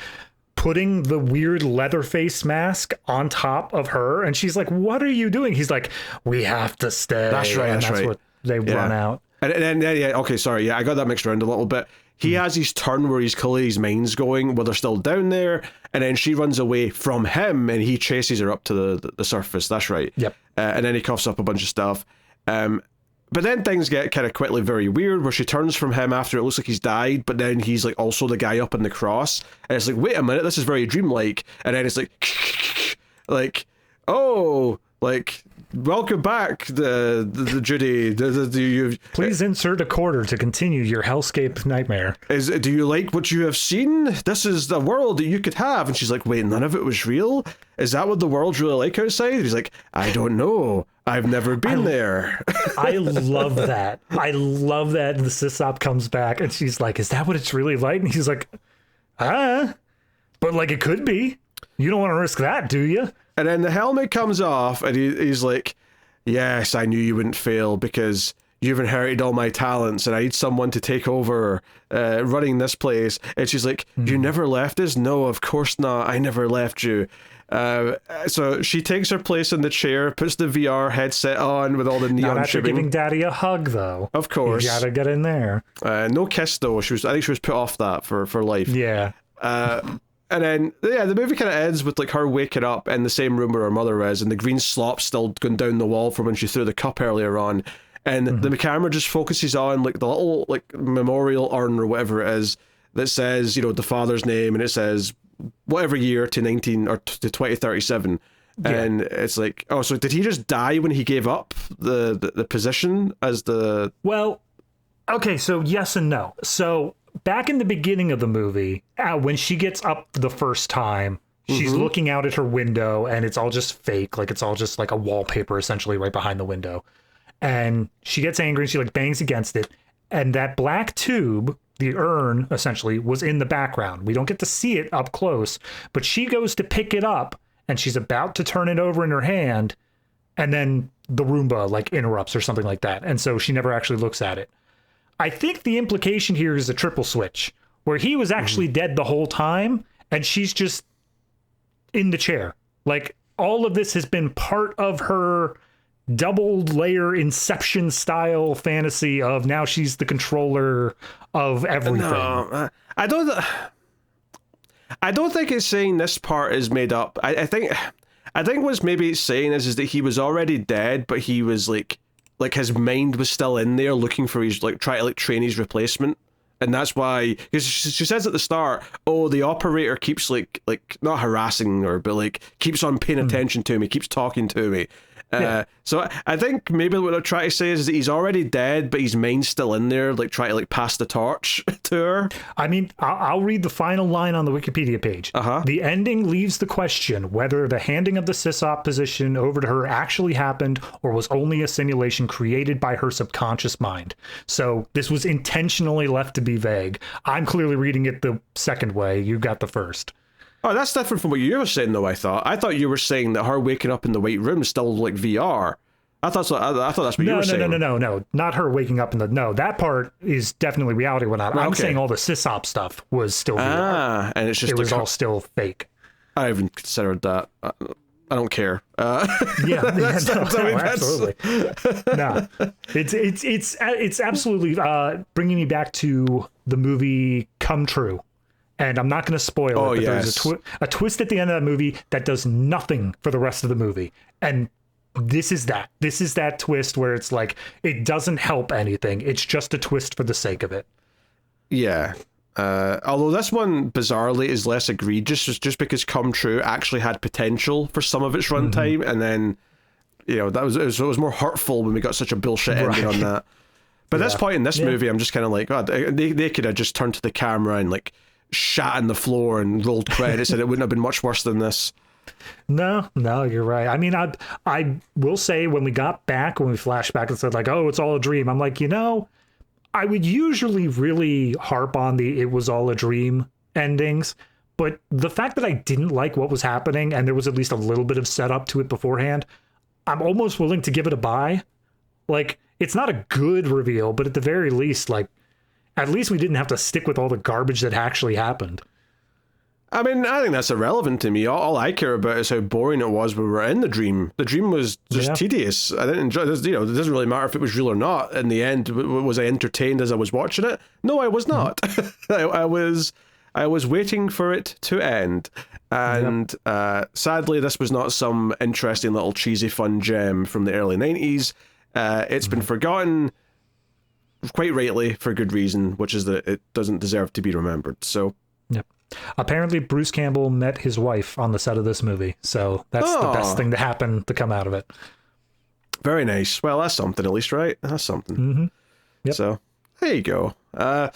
putting the weird leather face mask on top of her, and she's like, what are you doing? He's like, we have to stay. That's right. That's what they run out. And then, okay, sorry, I got that mixed around a little bit. He has his turn where he's clearly his mind's going, where they're still down there, and then she runs away from him, and he chases her up to the surface. That's right. Yep. And then he coughs up a bunch of stuff. But then things get kind of quickly very weird, where she turns from him after it looks like he's died, but then he's like also the guy up in the cross, and it's like, wait a minute, this is very dreamlike. And then it's like, oh, like, welcome back, the Judy. Please insert a quarter to continue your hellscape nightmare. Do you like what you have seen? This is the world that you could have. And she's like, wait, none of it was real? Is that what the world's really like outside? And he's like, I don't know. I've never been there. I love that. I love that. And the Sysop comes back and she's like, is that what it's really like? And he's like, but like, it could be. You don't want to risk that, do you? And then the helmet comes off, and he's like, yes, I knew you wouldn't fail because you've inherited all my talents, and I need someone to take over running this place. And she's like, you never left us? No, of course not. I never left you. So she takes her place in the chair, puts the VR headset on with all the neon Not after shipping. giving Daddy a hug, though. Of course. You gotta get in there. No kiss, though. I think she was put off that for life. Yeah. And then, the movie kind of ends with like her waking up in the same room where her mother is, and the green slop still going down the wall from when she threw the cup earlier on. And the camera just focuses on like the little like memorial urn or whatever it is that says, you know, the father's name, and it says whatever year to 2037. Yeah. And it's like, oh, so did he just die when he gave up the position as the... Well, okay, so yes and no. So back in the beginning of the movie, when she gets up the first time, she's looking out at her window, and it's all just fake. Like, it's all just like a wallpaper, essentially, right behind the window. And she gets angry, and she like bangs against it. And that black tube, the urn, essentially, was in the background. We don't get to see it up close, but she goes to pick it up, and she's about to turn it over in her hand, and then the Roomba like interrupts or something like that. And so she never actually looks at it. I think the implication here is a triple switch, where he was actually dead the whole time, and she's just in the chair. Like, all of this has been part of her double layer Inception style fantasy of now she's the controller of everything. No, I don't think it's saying this part is made up. I think what's maybe it's saying is that he was already dead, but he was like his mind was still in there looking for his, like, trying to like train his replacement. And that's why, because she says at the start, oh, the operator keeps like not harassing her, but like keeps on paying attention to me, keeps talking to me. So I think maybe what I'm trying to say is that he's already dead, but his mind's still in there, like trying to like pass the torch to her. I mean, I'll read the final line on the Wikipedia page. The ending leaves the question whether the handing of the sysop position over to her actually happened or was only a simulation created by her subconscious mind. So this was intentionally left to be vague. I'm clearly reading it the second way. You got the first. Oh, that's different from what you were saying, though. I thought you were saying that her waking up in the white room is still like VR. I thought that's what you were saying. No, not her waking up in the... No, that part is definitely reality. I'm saying all the sysop stuff was still VR. And it's just... It was all still fake. I haven't considered that. I don't care. Absolutely. No, it's absolutely bringing me back to the movie Come True. And I'm not going to spoil it, but there's a twist at the end of that movie that does nothing for the rest of the movie. And this is that. This is that twist where it's like, it doesn't help anything. It's just a twist for the sake of it. Yeah. Although this one, bizarrely, is less egregious, just because Come True actually had potential for some of its runtime. And then, you know, it was more hurtful when we got such a bullshit ending on that. But at this point in this movie, I'm just kind of like, God, they could have just turned to the camera and like shat on the floor and rolled credits, and it wouldn't have been much worse than this. No, you're right. I mean, I will say when we flashed back and said like, oh, it's all a dream, I'm like, you know, I would usually really harp on the it was all a dream endings, but the fact that I didn't like what was happening and there was at least a little bit of setup to it beforehand, I'm almost willing to give it a buy. Like, it's not a good reveal, but at the very least, like, at least we didn't have to stick with all the garbage that actually happened. I mean, I think that's irrelevant to me. All I care about is how boring it was when we were in the dream. The dream was just tedious. I didn't enjoy this. You know, it doesn't really matter if it was real or not. In the end, was I entertained as I was watching it? No, I was not. I was waiting for it to end. And sadly, this was not some interesting little cheesy fun gem from the early 90s. It's been forgotten, quite rightly, for good reason, which is that it doesn't deserve to be remembered. So, yep. Apparently, Bruce Campbell met his wife on the set of this movie, so that's the best thing to happen to come out of it. Very nice. Well, that's something at least, right? That's something. Yep. So, there you go. But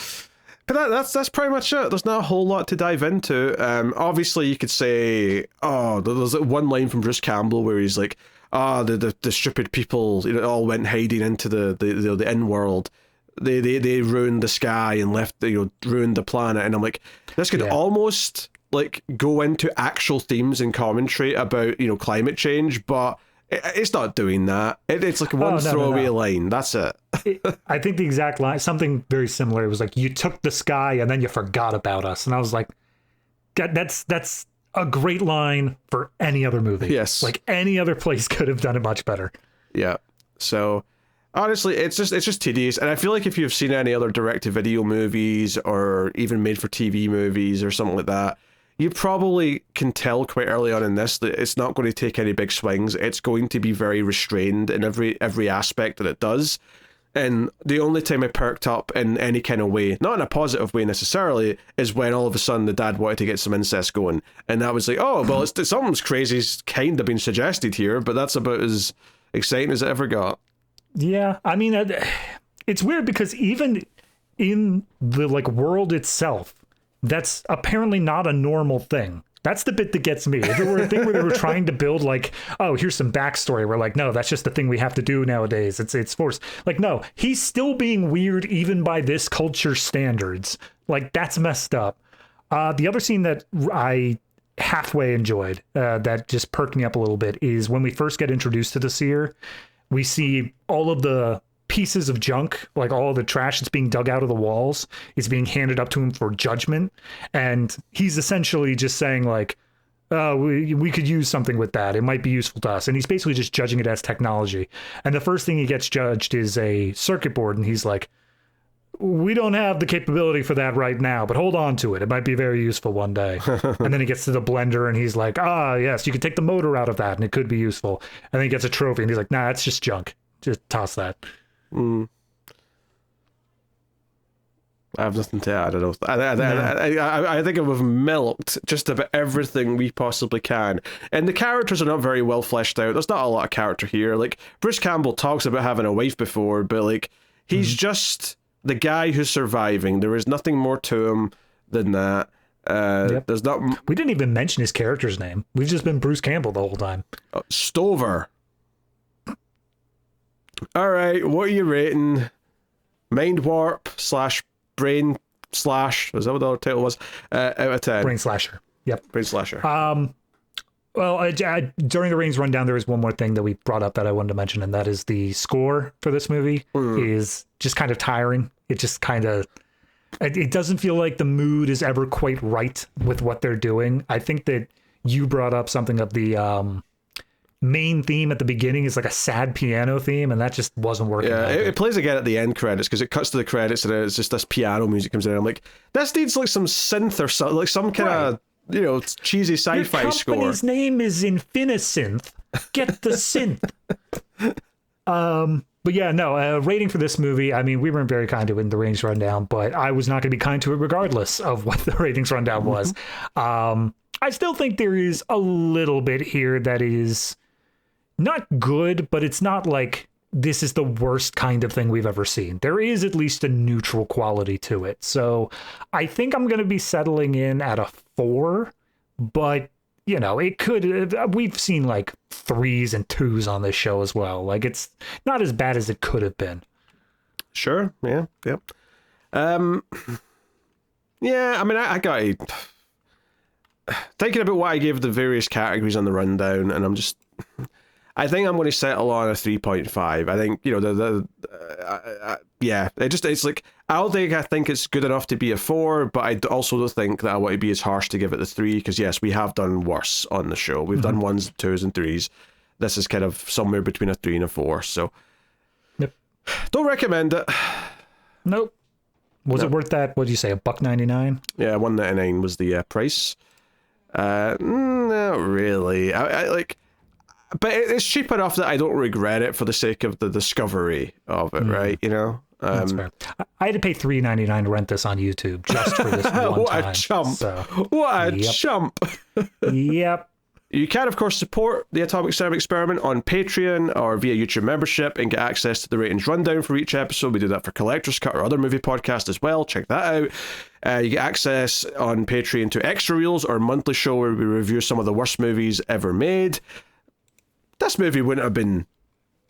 that's pretty much it. There's not a whole lot to dive into. Obviously, you could say, there's one line from Bruce Campbell where he's like, the stupid people, you know, all went hiding into the in-world. They ruined the sky and left, ruined the planet. And I'm like, this could almost like go into actual themes and commentary about, climate change, but it's not doing that. It's like one throwaway line. That's it. I think the exact line, something very similar. It was like, you took the sky and then you forgot about us. And I was like, that's a great line for any other movie. Yes. Like any other place could have done it much better. Yeah. So honestly, it's just tedious. And I feel like if you've seen any other direct-to-video movies or even made-for-TV movies or something like that, you probably can tell quite early on in this that it's not going to take any big swings. It's going to be very restrained in every aspect that it does. And the only time I perked up in any kind of way, not in a positive way necessarily, is when all of a sudden the dad wanted to get some incest going. And that was like, oh, well, it's something's crazy's kind of been suggested here, but that's about as exciting as it ever got. Yeah, I mean, it's weird because even in the like world itself, that's apparently not a normal thing. That's the bit that gets me. If it were a thing where they were trying to build like, oh, here's some backstory, we're like, no, that's just the thing we have to do nowadays. It's forced. Like, no, he's still being weird even by this culture standards. Like, that's messed up. The other scene that I halfway enjoyed, that just perked me up a little bit, is when we first get introduced to the seer, we see all of the pieces of junk, like all the trash that's being dug out of the walls, is being handed up to him for judgment. And he's essentially just saying like, we could use something with that. It might be useful to us. And he's basically just judging it as technology. And the first thing he gets judged is a circuit board. And he's like, we don't have the capability for that right now, but hold on to it. It might be very useful one day. And then he gets to the blender and he's like, yes, you can take the motor out of that and it could be useful. And then he gets a trophy and he's like, nah, it's just junk. Just toss that. I have nothing to add. I think we've milked just about everything we possibly can. And the characters are not very well fleshed out. There's not a lot of character here. Like, Bruce Campbell talks about having a wife before, but like, he's just the guy who's surviving. There is nothing more to him than that. There's not. We didn't even mention his character's name. We've just been Bruce Campbell the whole time. Stover. All right, what are you rating Mindwarp / Brain Slash? Is that what the other title was? Out of 10. Brain Slasher. Yep. Brain Slasher. Well, during the ratings rundown, there is one more thing that we brought up that I wanted to mention, and that is the score for this movie is just kind of tiring. It just kind of, it doesn't feel like the mood is ever quite right with what they're doing. I think that you brought up something of the main theme at the beginning is like a sad piano theme, and that just wasn't working. Yeah, it plays again at the end credits because it cuts to the credits and it's just this piano music comes in. I'm like, this needs like some synth or something, like some kind of cheesy sci-fi score. Your company's name is Infinisynth. Get the synth. But yeah, no, rating for this movie, I mean, we weren't very kind to it in the ratings rundown, but I was not going to be kind to it regardless of what the ratings rundown was. I still think there is a little bit here that is not good, but it's not like this is the worst kind of thing we've ever seen. There is at least a neutral quality to it. So I think I'm going to be settling in at a 4, but it could, we've seen like 3s and 2s on this show as well. Like, it's not as bad as it could have been. Sure. Yeah. Yep. Yeah. I mean, I got thinking about what I gave the various categories on the rundown, and I think I'm going to settle on a 3.5. I think, it's like, I think it's good enough to be a 4, but I also don't think that I want to be as harsh to give it the 3, because yes, we have done worse on the show. We've done 1s, 2s, and 3s. This is kind of somewhere between a 3 and a 4, so. Yep. Don't recommend it. Nope. Was it worth that? What did you say, $1.99? Yeah, $1.99 was the price. Not really. I like, but it's cheap enough that I don't regret it for the sake of the discovery of it, right? That's fair. I had to pay $3.99 to rent this on YouTube just for this one what time. A chump! So, what a chump! Yep. You can, of course, support the Atomic Cinema Experiment on Patreon or via YouTube membership and get access to the ratings rundown for each episode. We do that for Collector's Cut or other movie podcasts as well. Check that out. You get access on Patreon to Extra Reels, our monthly show where we review some of the worst movies ever made. This movie wouldn't have been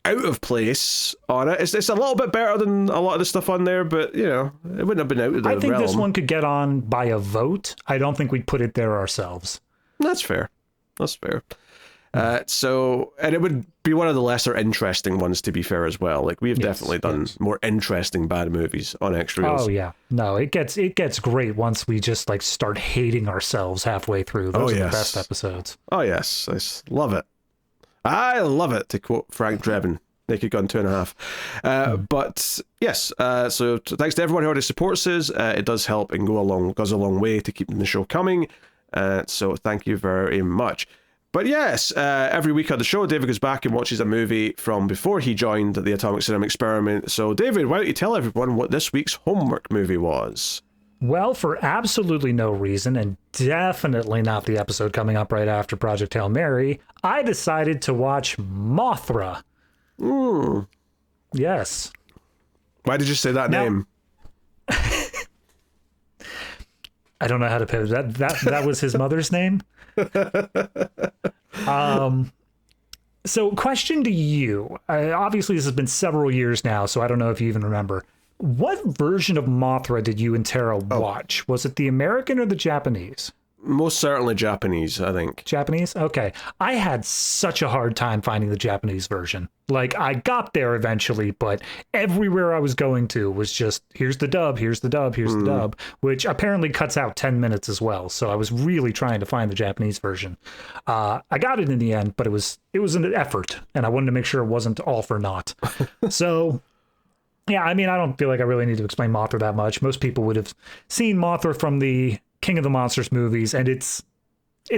out of place on it. It's a little bit better than a lot of the stuff on there, but, it wouldn't have been out of the realm. I think this one could get on by a vote. I don't think we'd put it there ourselves. That's fair. That's fair. So, and it would be one of the lesser interesting ones, to be fair, as well. Like, we've definitely done more interesting bad movies on Extra Reels. Oh yeah, no, it gets great once we just like start hating ourselves halfway through. Those are the best episodes. Oh yes, I love it. I love it, to quote Frank Drebin. Naked Gun 2.5. But yes, so thanks to everyone who already supports us. It does help and goes a long way to keeping the show coming. So thank you very much. But yes, every week on the show, David goes back and watches a movie from before he joined the Atomic Cinema Experiment. So David, why don't you tell everyone what this week's homework movie was? Well, for absolutely no reason, and definitely not the episode coming up right after Project Hail Mary, I decided to watch Mothra. Yes. Why did you say that name? I don't know how to put it. That was his mother's name. So question to you. Obviously, this has been several years now, so I don't know if you even remember. What version of Mothra did you and Tara watch? Was it the American or the Japanese? Most certainly Japanese, I think. Japanese? Okay. I had such a hard time finding the Japanese version. Like, I got there eventually, but everywhere I was going to was just, here's the dub, here's the dub, here's the dub, which apparently cuts out 10 minutes as well. So I was really trying to find the Japanese version. I got it in the end, but it was an effort, and I wanted to make sure it wasn't all for naught. So... yeah, I mean, I don't feel like I really need to explain Mothra that much. Most people would have seen Mothra from the King of the Monsters movies, and it's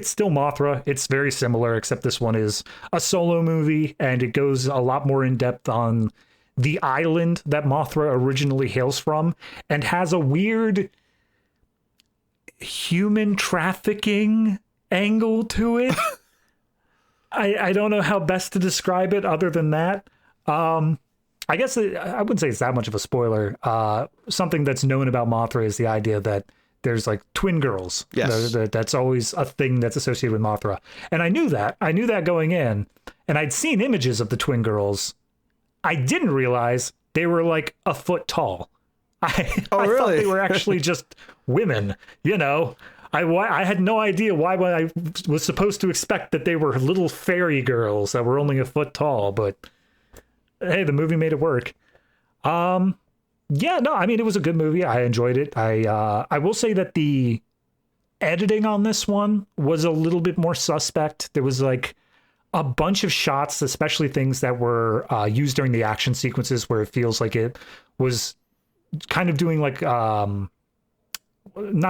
still Mothra. It's very similar, except this one is a solo movie, and it goes a lot more in depth on the island that Mothra originally hails from, and has a weird human trafficking angle to it. I don't know how best to describe it other than that. I guess I wouldn't say it's that much of a spoiler. Something that's known about Mothra is the idea that there's like twin girls. Yes. That's always a thing that's associated with Mothra. And I knew that. I knew that going in. And I'd seen images of the twin girls. I didn't realize they were like a foot tall. I really? thought they were actually just women, you know. I had no idea why I was supposed to expect that they were little fairy girls that were only a foot tall, but... hey, the movie made it work. Yeah, no, I mean, it was a good movie. I enjoyed it. I will say that the editing on this one was a little bit more suspect. There was like a bunch of shots, especially things that were used during the action sequences where it feels like it was kind of doing like, not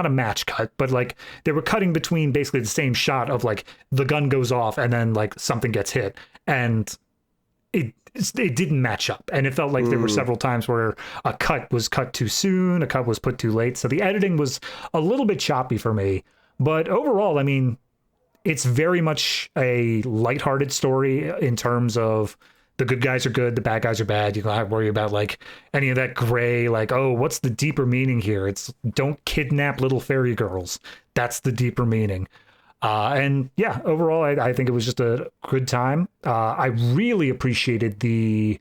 a match cut, but like they were cutting between basically the same shot of like the gun goes off and then like something gets hit. And it didn't match up, and it felt like there were several times where a cut was cut too soon, a cut was put too late. So the editing was a little bit choppy for me, but overall, I mean, it's very much a lighthearted story in terms of the good guys are good, the bad guys are bad. You don't have to worry about like any of that gray, like, oh, what's the deeper meaning here? It's don't kidnap little fairy girls. That's the deeper meaning. And yeah, overall, I think it was just a good time. I really appreciated the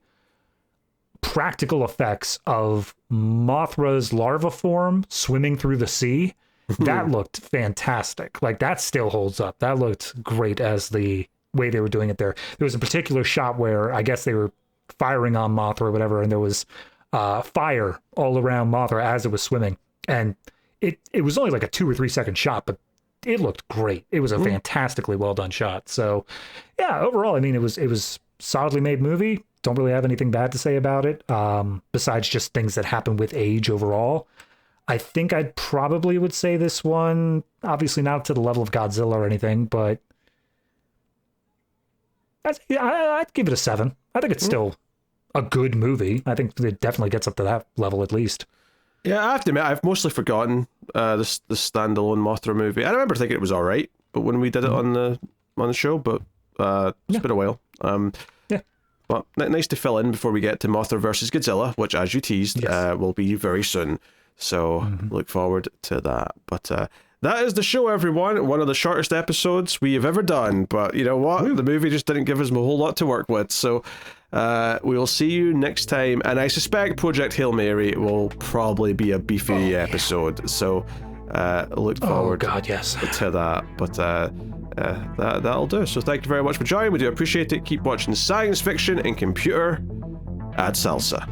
practical effects of Mothra's larva form swimming through the sea. That looked fantastic. Like, that still holds up. That looked great as the way they were doing it there. There was a particular shot where I guess they were firing on Mothra or whatever, and there was fire all around Mothra as it was swimming. And it was only like a 2 or 3 second shot, but it looked great. It was a fantastically well done shot. So yeah, overall, I mean, it was solidly made movie. Don't really have anything bad to say about it, besides just things that happen with age overall. I think I probably would say this one, obviously not to the level of Godzilla or anything, but I'd give it a 7. I think it's still a good movie. I think it definitely gets up to that level at least. Yeah, I have to admit, I've mostly forgotten this standalone Mothra movie. I remember thinking it was all right, but when we did it on the show, but it's been a while. But nice to fill in before we get to Mothra versus Godzilla, which, as you teased, will be very soon. So look forward to that. But that is the show, everyone. One of the shortest episodes we have ever done. But you know what? The movie just didn't give us a whole lot to work with. So we will see you next time. And I suspect Project Hail Mary will probably be a beefy episode. So Look forward yes. to that. But that'll do. So thank you very much for joining. We do appreciate it. Keep watching Science Fiction and Computer ad Salsa.